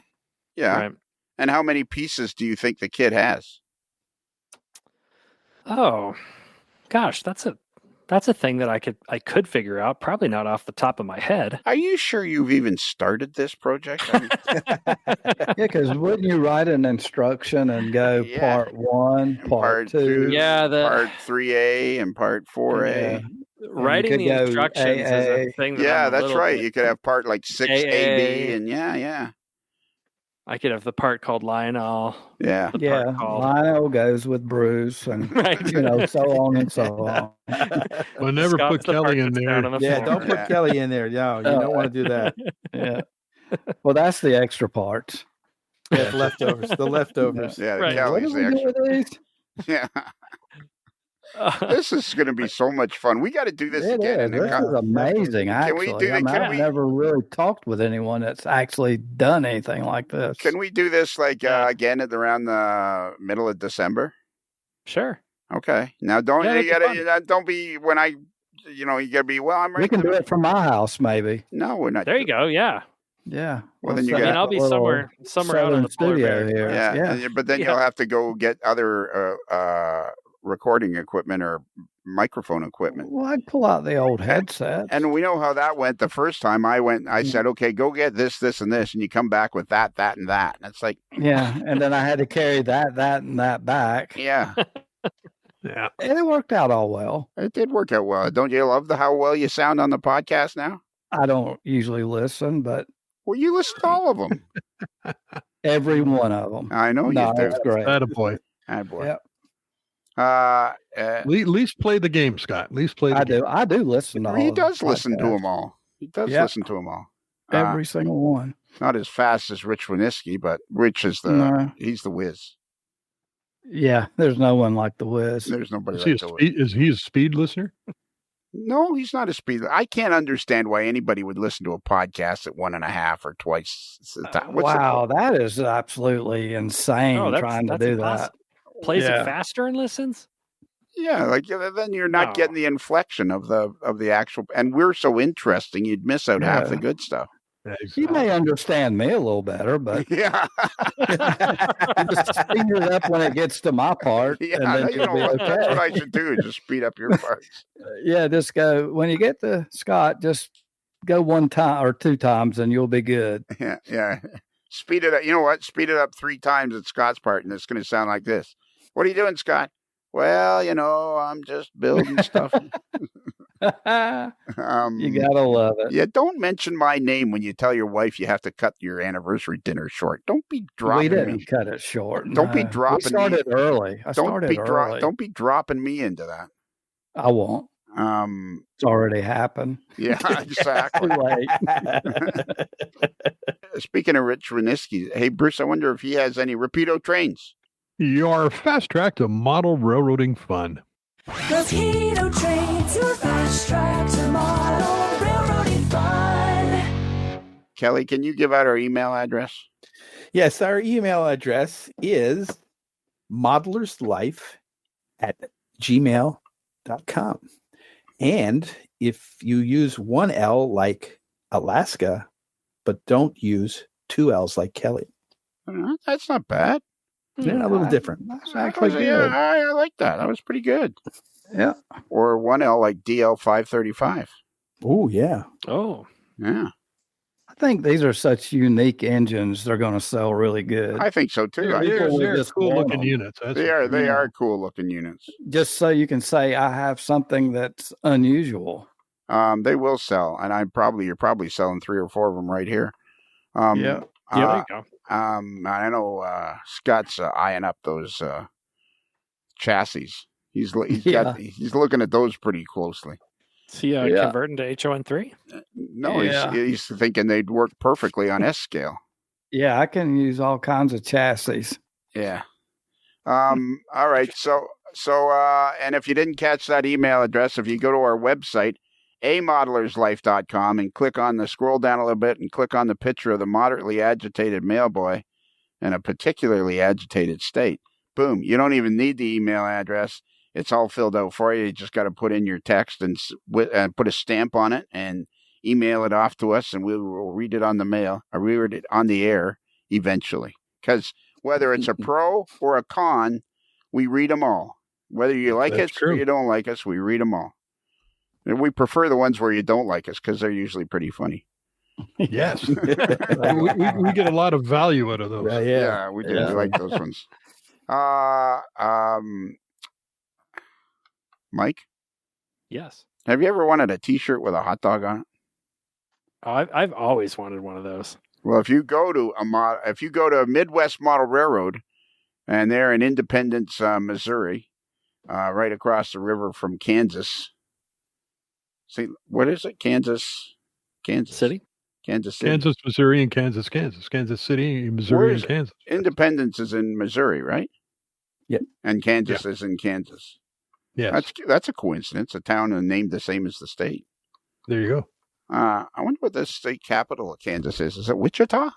Yeah. Right. And how many pieces do you think the kit has? Oh, gosh, that's a thing that I could figure out. Probably not off the top of my head. Are you sure you've even started this project? I mean, Yeah, because wouldn't you write an instruction and go Yeah. part 1, And part part 2? two. Yeah, part 3A and part 4A. writing could the go instructions is a AA. thing that Yeah, I'm a that's little right. bit- You could have part like 6AB AA. and yeah. I could have the part called Lionel. Yeah. The Yeah, part called Lionel goes with Bruce, and right. so on and so on. Well, never Scott's put the part Kelly in that's there. down on the Yeah, floor. don't put Yeah. Kelly in there. No, you don't want to do that. Yeah. Well, that's the extra parts. Yeah, leftovers. The leftovers. Yeah, Right. What Kelly's do the we do extra. with these? Yeah. This is going to be so much fun. We got to do this It again. is. And This is amazing, Can we actually. do I mean, can I've we- never really talked with anyone that's actually done anything like this. Can we do this like Yeah. again at around the middle of December? Sure. Okay. Now don't Yeah, you that'd be gotta don't be when I you gotta be I'm We right. can do it from my house, maybe. No, we're not. There you go. Yeah. Yeah. Well, then you set got- I mean, up I'll a be little somewhere out on southern the polar studio bear. here. Yeah, Yeah. and- but then Yeah. you'll have to go get other recording equipment or microphone equipment. Well, I'd pull out the old headset. And we know how that went the first time I went. I said, okay, go get this, and this. And you come back with that, and that. And it's like, Yeah. And then I had to carry that, and that back. yeah, Yeah. And it worked out all well. it did work out well. Don't you love how well you sound on the podcast now? I don't usually listen, but Well, you listen to all of them. every one of them. I know No, you do. that's great. Attaboy. Ah, boy. Yep. At least play the game, Scott. At least play the I game. do. I do listen to all He of the does listen to podcasts. them all. He does Yep. listen to them all. Every single one. Not as fast as Rich Winisky, but Rich is No. he's the whiz. Yeah, there's no one like the Wiz. There's nobody Is he, like a the whiz. speed, is he a speed listener? No, he's not a speed. I can't understand why anybody would listen to a podcast at 1.5 or twice the time. What's the- Wow, that is absolutely insane Oh, trying to that's do impossible. that. Plays Yeah. it faster and listens. Yeah, like then you're not No. getting the inflection of the actual. And we're so interesting, you'd miss out half the Yeah. good stuff. Yeah, You may understand me a little better, but Yeah, just speed it up when it gets to my part, yeah. and then You you'll know be what? okay. That's what I should do. Is just speed up your parts. Yeah, just go when you get to Scott. Just go one time or two times, and you'll be good. Yeah. Speed it up. You know what? Speed it up 3 times at Scott's part, and it's going to sound like this. What are you doing, Scott? Well, I'm just building stuff. You gotta love it. Yeah, don't mention my name when you tell your wife you have to cut your anniversary dinner short. Don't be We dropping didn't me. cut it short. Don't be no. dropping We started me. early. I started early. Don't be dropping me into that. I won't. It's already happened. Yeah, Too exactly. late. Speaking of Rich Winisky, hey Bruce, I wonder if he has any Rapido trains. Your fast track to model railroading fun. Rapido trains, your fast track to model railroading fun. Kelly, can you give out our email address? Yes, our email address is modellerslife@gmail.com. And if you use one L like Alaska, but don't use 2 L's like Kelly, That's not bad. they're a little different. That's actually Yeah, good. I like that. That was pretty good. Yeah. Or 1L like DL535. Oh, yeah. Oh, Yeah, I think these are such unique engines. They're going to sell really good. I think so too. They're, I- People would they're just cool want looking them. units. That's They are Yeah. cool looking units. Just so you can say, I have something that's unusual. They will sell, and you're probably selling 3 or 4 of them right here. Yeah. yeah, uh, there you go. I know Scott's eyeing up those chassis. He's Yeah. he's looking at those pretty closely. See, Yeah. converting to HON3? No, Yeah. he's thinking they'd work perfectly on S scale. Yeah, I can use all kinds of chassis. Yeah. All right. So, and if you didn't catch that email address, if you go to our website, amodellerslife.com, and scroll down a little bit and click on the picture of the moderately agitated mailboy in a particularly agitated state. Boom. You don't even need the email address. It's all filled out for you. You just got to put in your text and put a stamp on it, and email it off to us, and we will read it on the mail. Or read it on the air eventually. Because whether it's a pro or a con, we read them all. Whether you like That's us true. or you don't like us, we read them all. And we prefer the ones where you don't like us because they're usually pretty funny. Yes. we get a lot of value out of those. Yeah, we do. We like those ones. Mike, Yes. have you ever wanted a T-shirt with a hot dog on it? I've always wanted one of those. Well, if you go to Midwest Model Railroad, and they're in Independence, Missouri, right across the river from Kansas. See, what is it? Kansas City? Kansas City. Kansas, Missouri, and Kansas. Kansas City, Missouri, and Kansas. Independence is in Missouri, right? Yep. And Kansas is in Kansas. Yes. That's a coincidence. A town named the same as the state. There you go. I wonder what the state capital of Kansas is. Is it Wichita?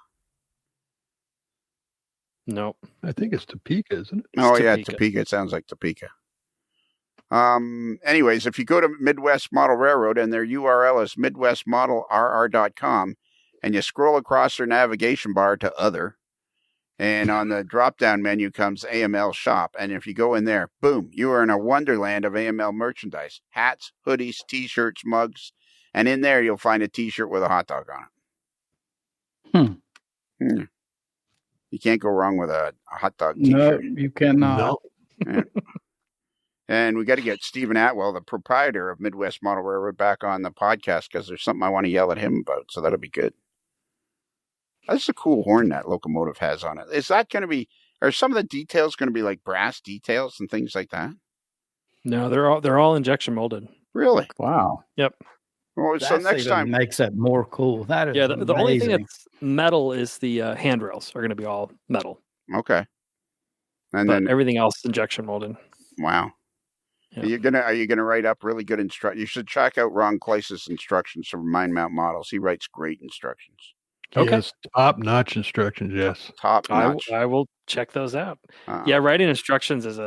No. I think it's Topeka, isn't it? Oh, yeah, Topeka. Topeka. It sounds like Topeka. Anyways, if you go to Midwest Model Railroad and their URL is midwestmodelrr.com, and you scroll across their navigation bar to other, and on the drop-down menu comes AML Shop. And if you go in there, boom, you are in a wonderland of AML merchandise. Hats, hoodies, T-shirts, mugs. And in there, you'll find a T-shirt with a hot dog on it. You can't go wrong with a hot dog T-shirt. No, you cannot. No. And we got to get Stephen Atwell, the proprietor of Midwest Model Railroad, back on the podcast because there's something I want to yell at him about. So that'll be good. That's a cool horn that locomotive has on it. Is that going to be? Are some of the details going to be like brass details and things like that? No, they're all injection molded. Really? Wow. Yep. Well, so That's next even time, makes it more cool. That is Yeah, the only thing amazing. that's metal is the handrails are going to be all metal. okay. And But then, everything else is injection molded. wow. Yeah. Are you gonna write up really good instructions? You should check out Ron Kleise's instructions for Mind Mount models. He writes great instructions. Okay. Yes, top-notch instructions, yes. Top notch. I will check those out. Yeah, writing instructions is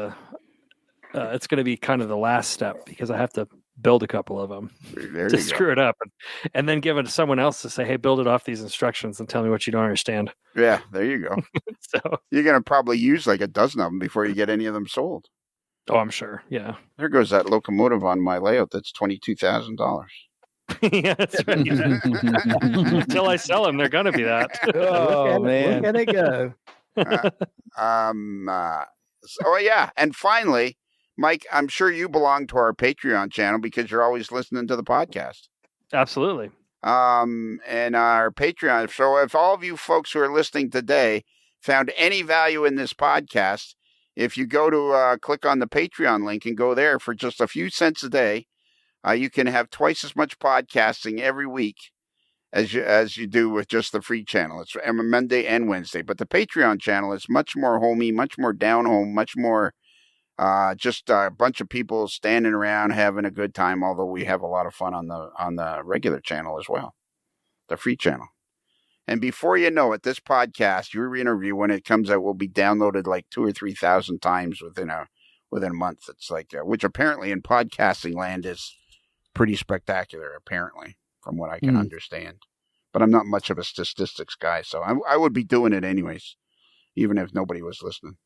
it's going to be kind of the last step because I have to build a couple of them There to you screw it up and then give it to someone else to say, hey, build it off these instructions and tell me what you don't understand. go. Yeah, there you go. So, You're gonna probably use like a dozen of them before you get any of them sold. oh, I'm sure. Yeah. There goes that locomotive on my layout. That's $22,000. Yeah, that's right. Until I sell them, they're going to be that. Oh, man. Look at it go. Oh yeah, and finally, Mike, I'm sure you belong to our Patreon channel because you're always listening to the podcast. Absolutely. And our Patreon. So if all of you folks who are listening today found any value in this podcast, if you go to click on the Patreon link and go there for just a few cents a day, you can have twice as much podcasting every week as you do with just the free channel. It's Monday and Wednesday, but the Patreon channel is much more homey, much more down home, much more just a bunch of people standing around having a good time. Although we have a lot of fun on the regular channel as well, the free channel. And before you know it, this podcast, your interview, when it comes out, will be downloaded like 2,000 or 3,000 times within a month. It's like, which apparently in podcasting land is pretty spectacular, apparently, from what I can understand. But I'm not much of a statistics guy, so I would be doing it anyways, even if nobody was listening.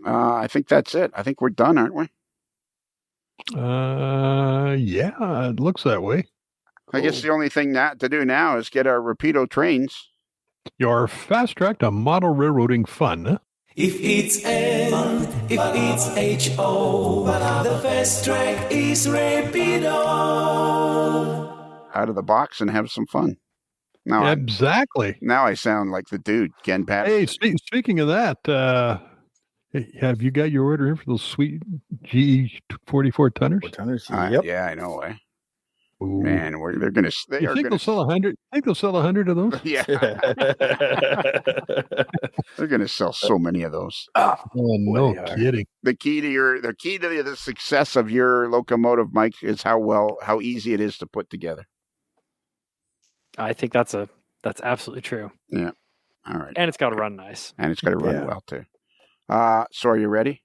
I think that's it. I think we're done, aren't we? Yeah, it looks that way. I guess the only thing to do now is get our Rapido trains. Your fast track to model railroading fun. Huh? If it's N, if it's HO, the fast track is Rapido. Out of the box and have some fun. Now, Exactly. now I sound like the dude, Ken Pat. Hey, speaking of that, have you got your order in for those sweet GE 44 tonners? Yep. Yeah, I know. Ooh. Man, they're gonna. You think they'll sell 100? Think they'll sell 100 of those? Yeah, they're gonna sell so many of those. Oh, no they are. kidding. The key to the success of your locomotive, Mike, is how easy it is to put together. I think that's absolutely true. Yeah. All right. And it's got to run nice. And it's got to run Yeah. well too. So are you ready?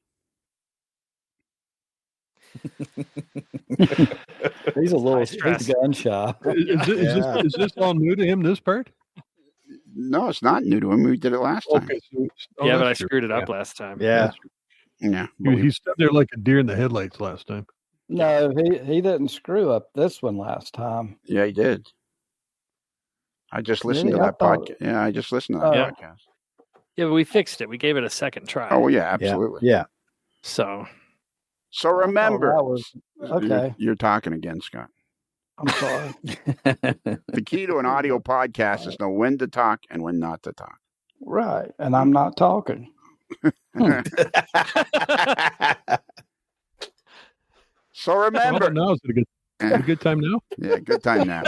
He's a little High stress. he's gun shy. Is this all new to him, this part? No, it's not new to him. We did it last time. Okay. So, Yeah, but I that's true. screwed it up last time. Yeah. Yeah. but He stood there like a deer in the headlights last time. No, he didn't screw up this one last time. yeah, he did. I just listened Really? to I that thought- podcast. Yeah, I just listened to that Oh. podcast. Yeah, but we fixed it. We gave it a second try. Oh, yeah, absolutely. Yeah. So So remember, that was- okay. You're talking again, Scott. I'm sorry. The key to an audio podcast is know when to talk and when not to talk. Right. And I'm not talking. So Well, remember, now is it a good time now? yeah, good time now.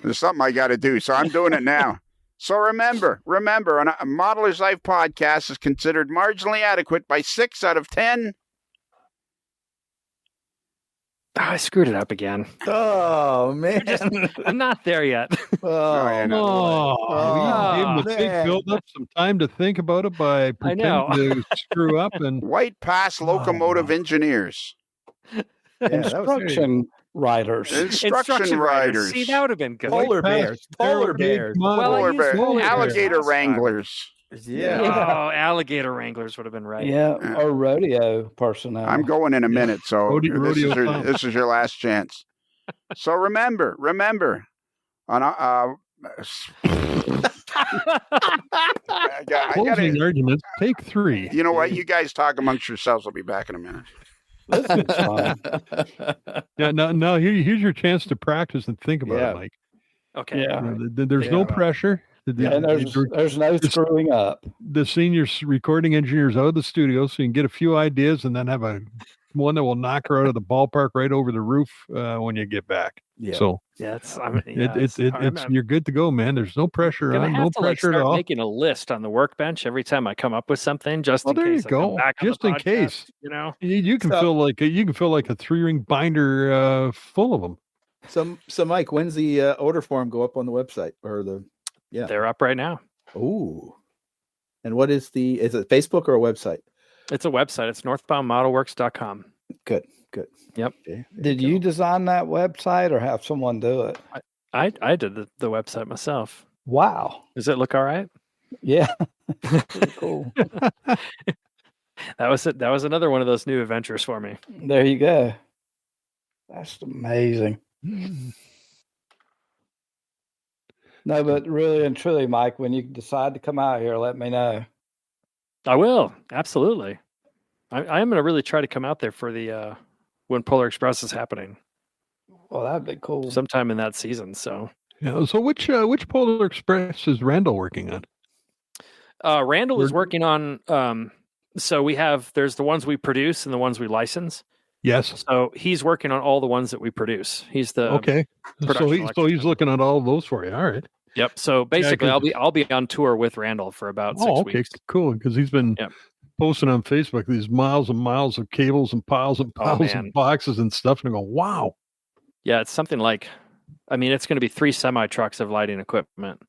There's something I got to do, so I'm doing it now. So remember, a Modeler's Life podcast is considered marginally adequate by 6 out of 10. Oh, I screwed it up again. Oh man. I'm not there yet. Oh, yeah, no. You gave him the big man. build up, some time to think about it by know. pretending to screw up and White Pass locomotive engineers, Yeah, that was Instruction writers. instruction riders, See, that would have been good. Polar Pass, bears. Polar bears. Well, I polar used bear, polar bears alligator last time. wranglers. Yeah. Oh, alligator wranglers would have been right. Yeah, or rodeo personnel. I'm going in a minute, so Rodeo clown. this is your last chance. So remember, on I closing gotta, arguments. Take 3. you know what? You guys talk amongst yourselves. I'll be back in a minute. This is fun. Yeah, now here's your chance to practice and think about Yeah. it, Mike. Okay. Yeah. There's no pressure. And there's no screwing up. The senior recording engineer's out of the studio, so you can get a few ideas and then have one that will knock her out of the ballpark right over the roof when you get back. Yeah. So Yeah, it's you're good to go, man. There's no pressure gonna on, have no to pressure at start all. making a list on the workbench every time I come up with something, just Well, in there case you I come go. back on the Just in podcast, case. you know. You can So- feel like a 3-ring binder full of them. So Mike, when's the order form go up on the website or the? Yeah. They're up right now. Ooh. And what is is it Facebook or a website? It's a website. It's northboundmodelworks.com. Good. Yep. Okay, there Did you you go. design that website or have someone do it? I did the website myself. Wow. Does it look all right? Yeah. Pretty cool. That was it. That was another one of those new adventures for me. There you go. That's amazing. No, but really and truly, Mike, when you decide to come out here, let me know. I will. Absolutely. I am going to really try to come out there for the when Polar Express is happening Well, that'd be cool. sometime in that season. So Yeah. So which Polar Express is Randall working on? Randall is working on. So there's the ones we produce and the ones we license. Yes. So he's working on all the ones that we produce. He's the Okay. So production he's looking at all of those for you. All right. Yep. So basically, 'cause- I'll be on tour with Randall for about 6 okay, weeks. cool. Because he's been Yep. posting on Facebook these miles and miles of cables and piles and piles man. of boxes and stuff, and I go, wow. Yeah, it's something like, it's going to be 3 semi trucks of lighting equipment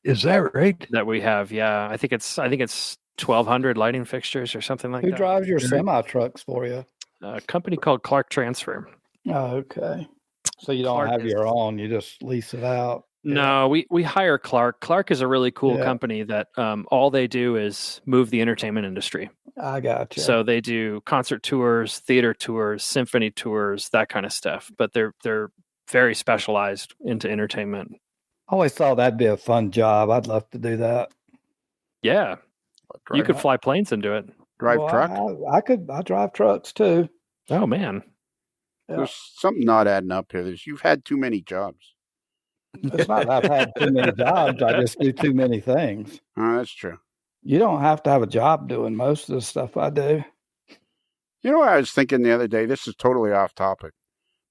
Is that right? that we have. Yeah, I think it's 1,200 lighting fixtures or something like Who that. drives your semi trucks for you? A company called Clark Transfer. Oh, okay. So you don't Clark have is- your own; you just lease it out. No, we hire Clark. Clark is a really cool Yeah. company that all they do is move the entertainment industry. I got you. So they do concert tours, theater tours, symphony tours, that kind of stuff. But they're very specialized into entertainment. I always thought that'd be a fun job. I'd love to do that. Yeah, you could fly planes and do it. drive Well, truck. I drive trucks too. Oh man, Yeah. There's something not adding up here. You've had too many jobs. It's not that I've had too many jobs. I just do too many things. Oh, that's true. You don't have to have a job doing most of the stuff I do. You know what I was thinking the other day? This is totally off topic,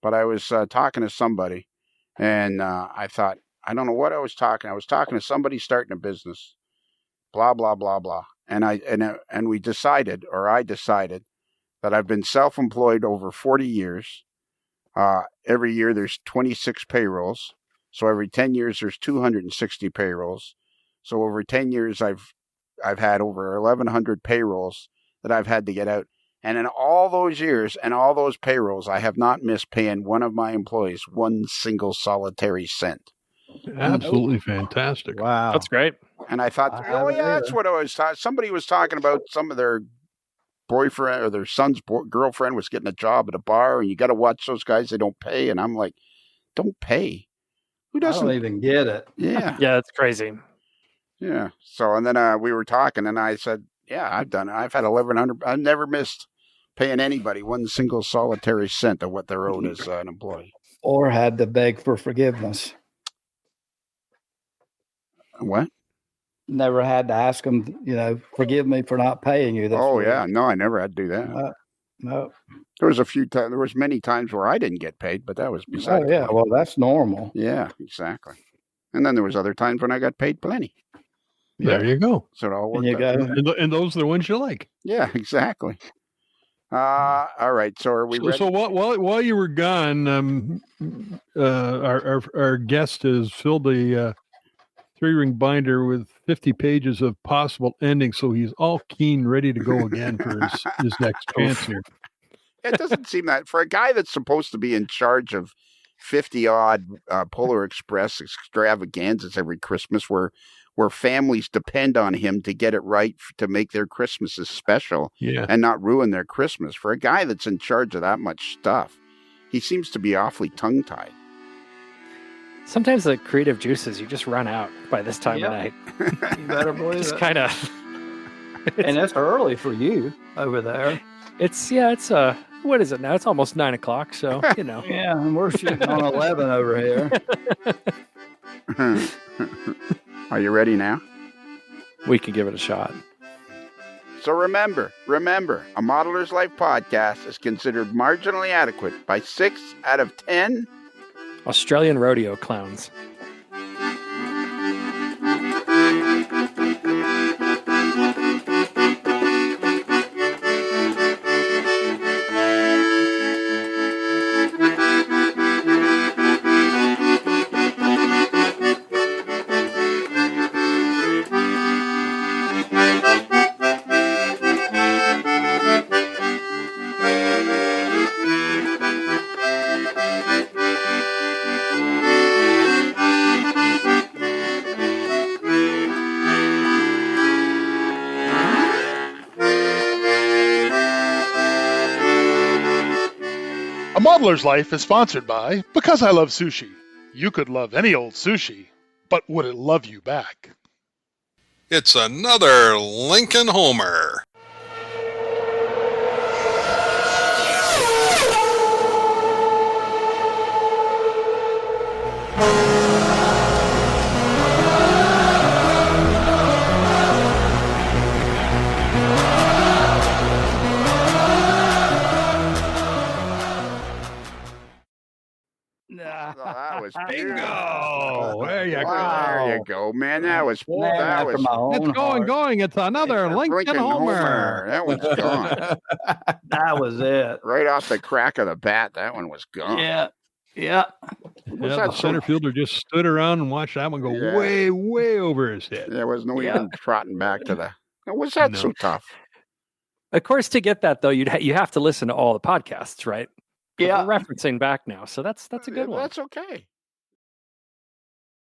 but I was talking to somebody, and I thought, I don't know what I was talking. I was talking to somebody starting a business, blah blah blah blah, and I decided that I've been self-employed over 40 years. Every year there's 26 payrolls, so every 10 years there's 260 payrolls. So over 10 years I've had over 1,100 payrolls that I've had to get out. And in all those years and all those payrolls, I have not missed paying one of my employees one single solitary cent. Absolutely fantastic. Wow. That's great. And I thought, I oh haven't yeah, that's either. what I was talking. Somebody was talking about some of their boyfriend or their son's girlfriend was getting a job at a bar, and you got to watch those guys. They don't pay, and I'm like, don't pay. Who I doesn't? don't even get it. Yeah, Yeah, it's crazy. yeah. So and then we were talking, and I said, yeah, I've done it. I've had 1,100. I've never missed paying anybody one single solitary cent of what they're owed as an employee. Or had to beg for forgiveness. What? Never had to ask them, forgive me for not paying you this Oh week. yeah, no, I never had to do that. No. There was a few times. There was many times where I didn't get paid, but that was beside. Oh, yeah. Well, that's normal. Yeah, exactly. And then there was other times when I got paid plenty. There you go. So it all And worked you out. go, And those are the ones you like. Yeah, exactly. All right. So are we ready? So while you were gone, our guest has filled a 3-ring binder with 50 pages of possible endings, so he's all keen, ready to go again for his next chance here. It doesn't seem that for a guy that's supposed to be in charge of 50 odd Polar Express extravaganzas every Christmas, where families depend on him to get it right to make their Christmases special and not ruin their Christmas. For a guy that's in charge of that much stuff, he seems to be awfully tongue-tied. Sometimes the creative juices, you just run out by this time Yep. of night. you better believe Just it. kind of. And it's early for you over there. It's what is it now? It's almost 9 o'clock, so Yeah, and we're shooting on 11 over here. Are you ready now? we could give it a shot. So remember, a Modeler's Life podcast is considered marginally adequate by 6 out of 10 Australian rodeo clowns. A Modeler's Life is sponsored by Because I Love Sushi. You could love any old sushi, but would it love you back? It's another Lincoln Homer. Oh, that was Bingo! There you Wow, there you go. go, man. That was After my own It's heart. going. It's another Lincoln Homer. That one's gone. That was it. Right off the crack of the bat, that one was gone. Yeah. Yeah, that the center fielder just stood around and watched that one go Yeah. way, way over his head. There was no Yeah. even trotting back to the. Was that No. so tough? Of course, to get that though, you have to listen to all the podcasts, right? 'Cause Yeah. we're referencing back now, so that's a good one. That's okay.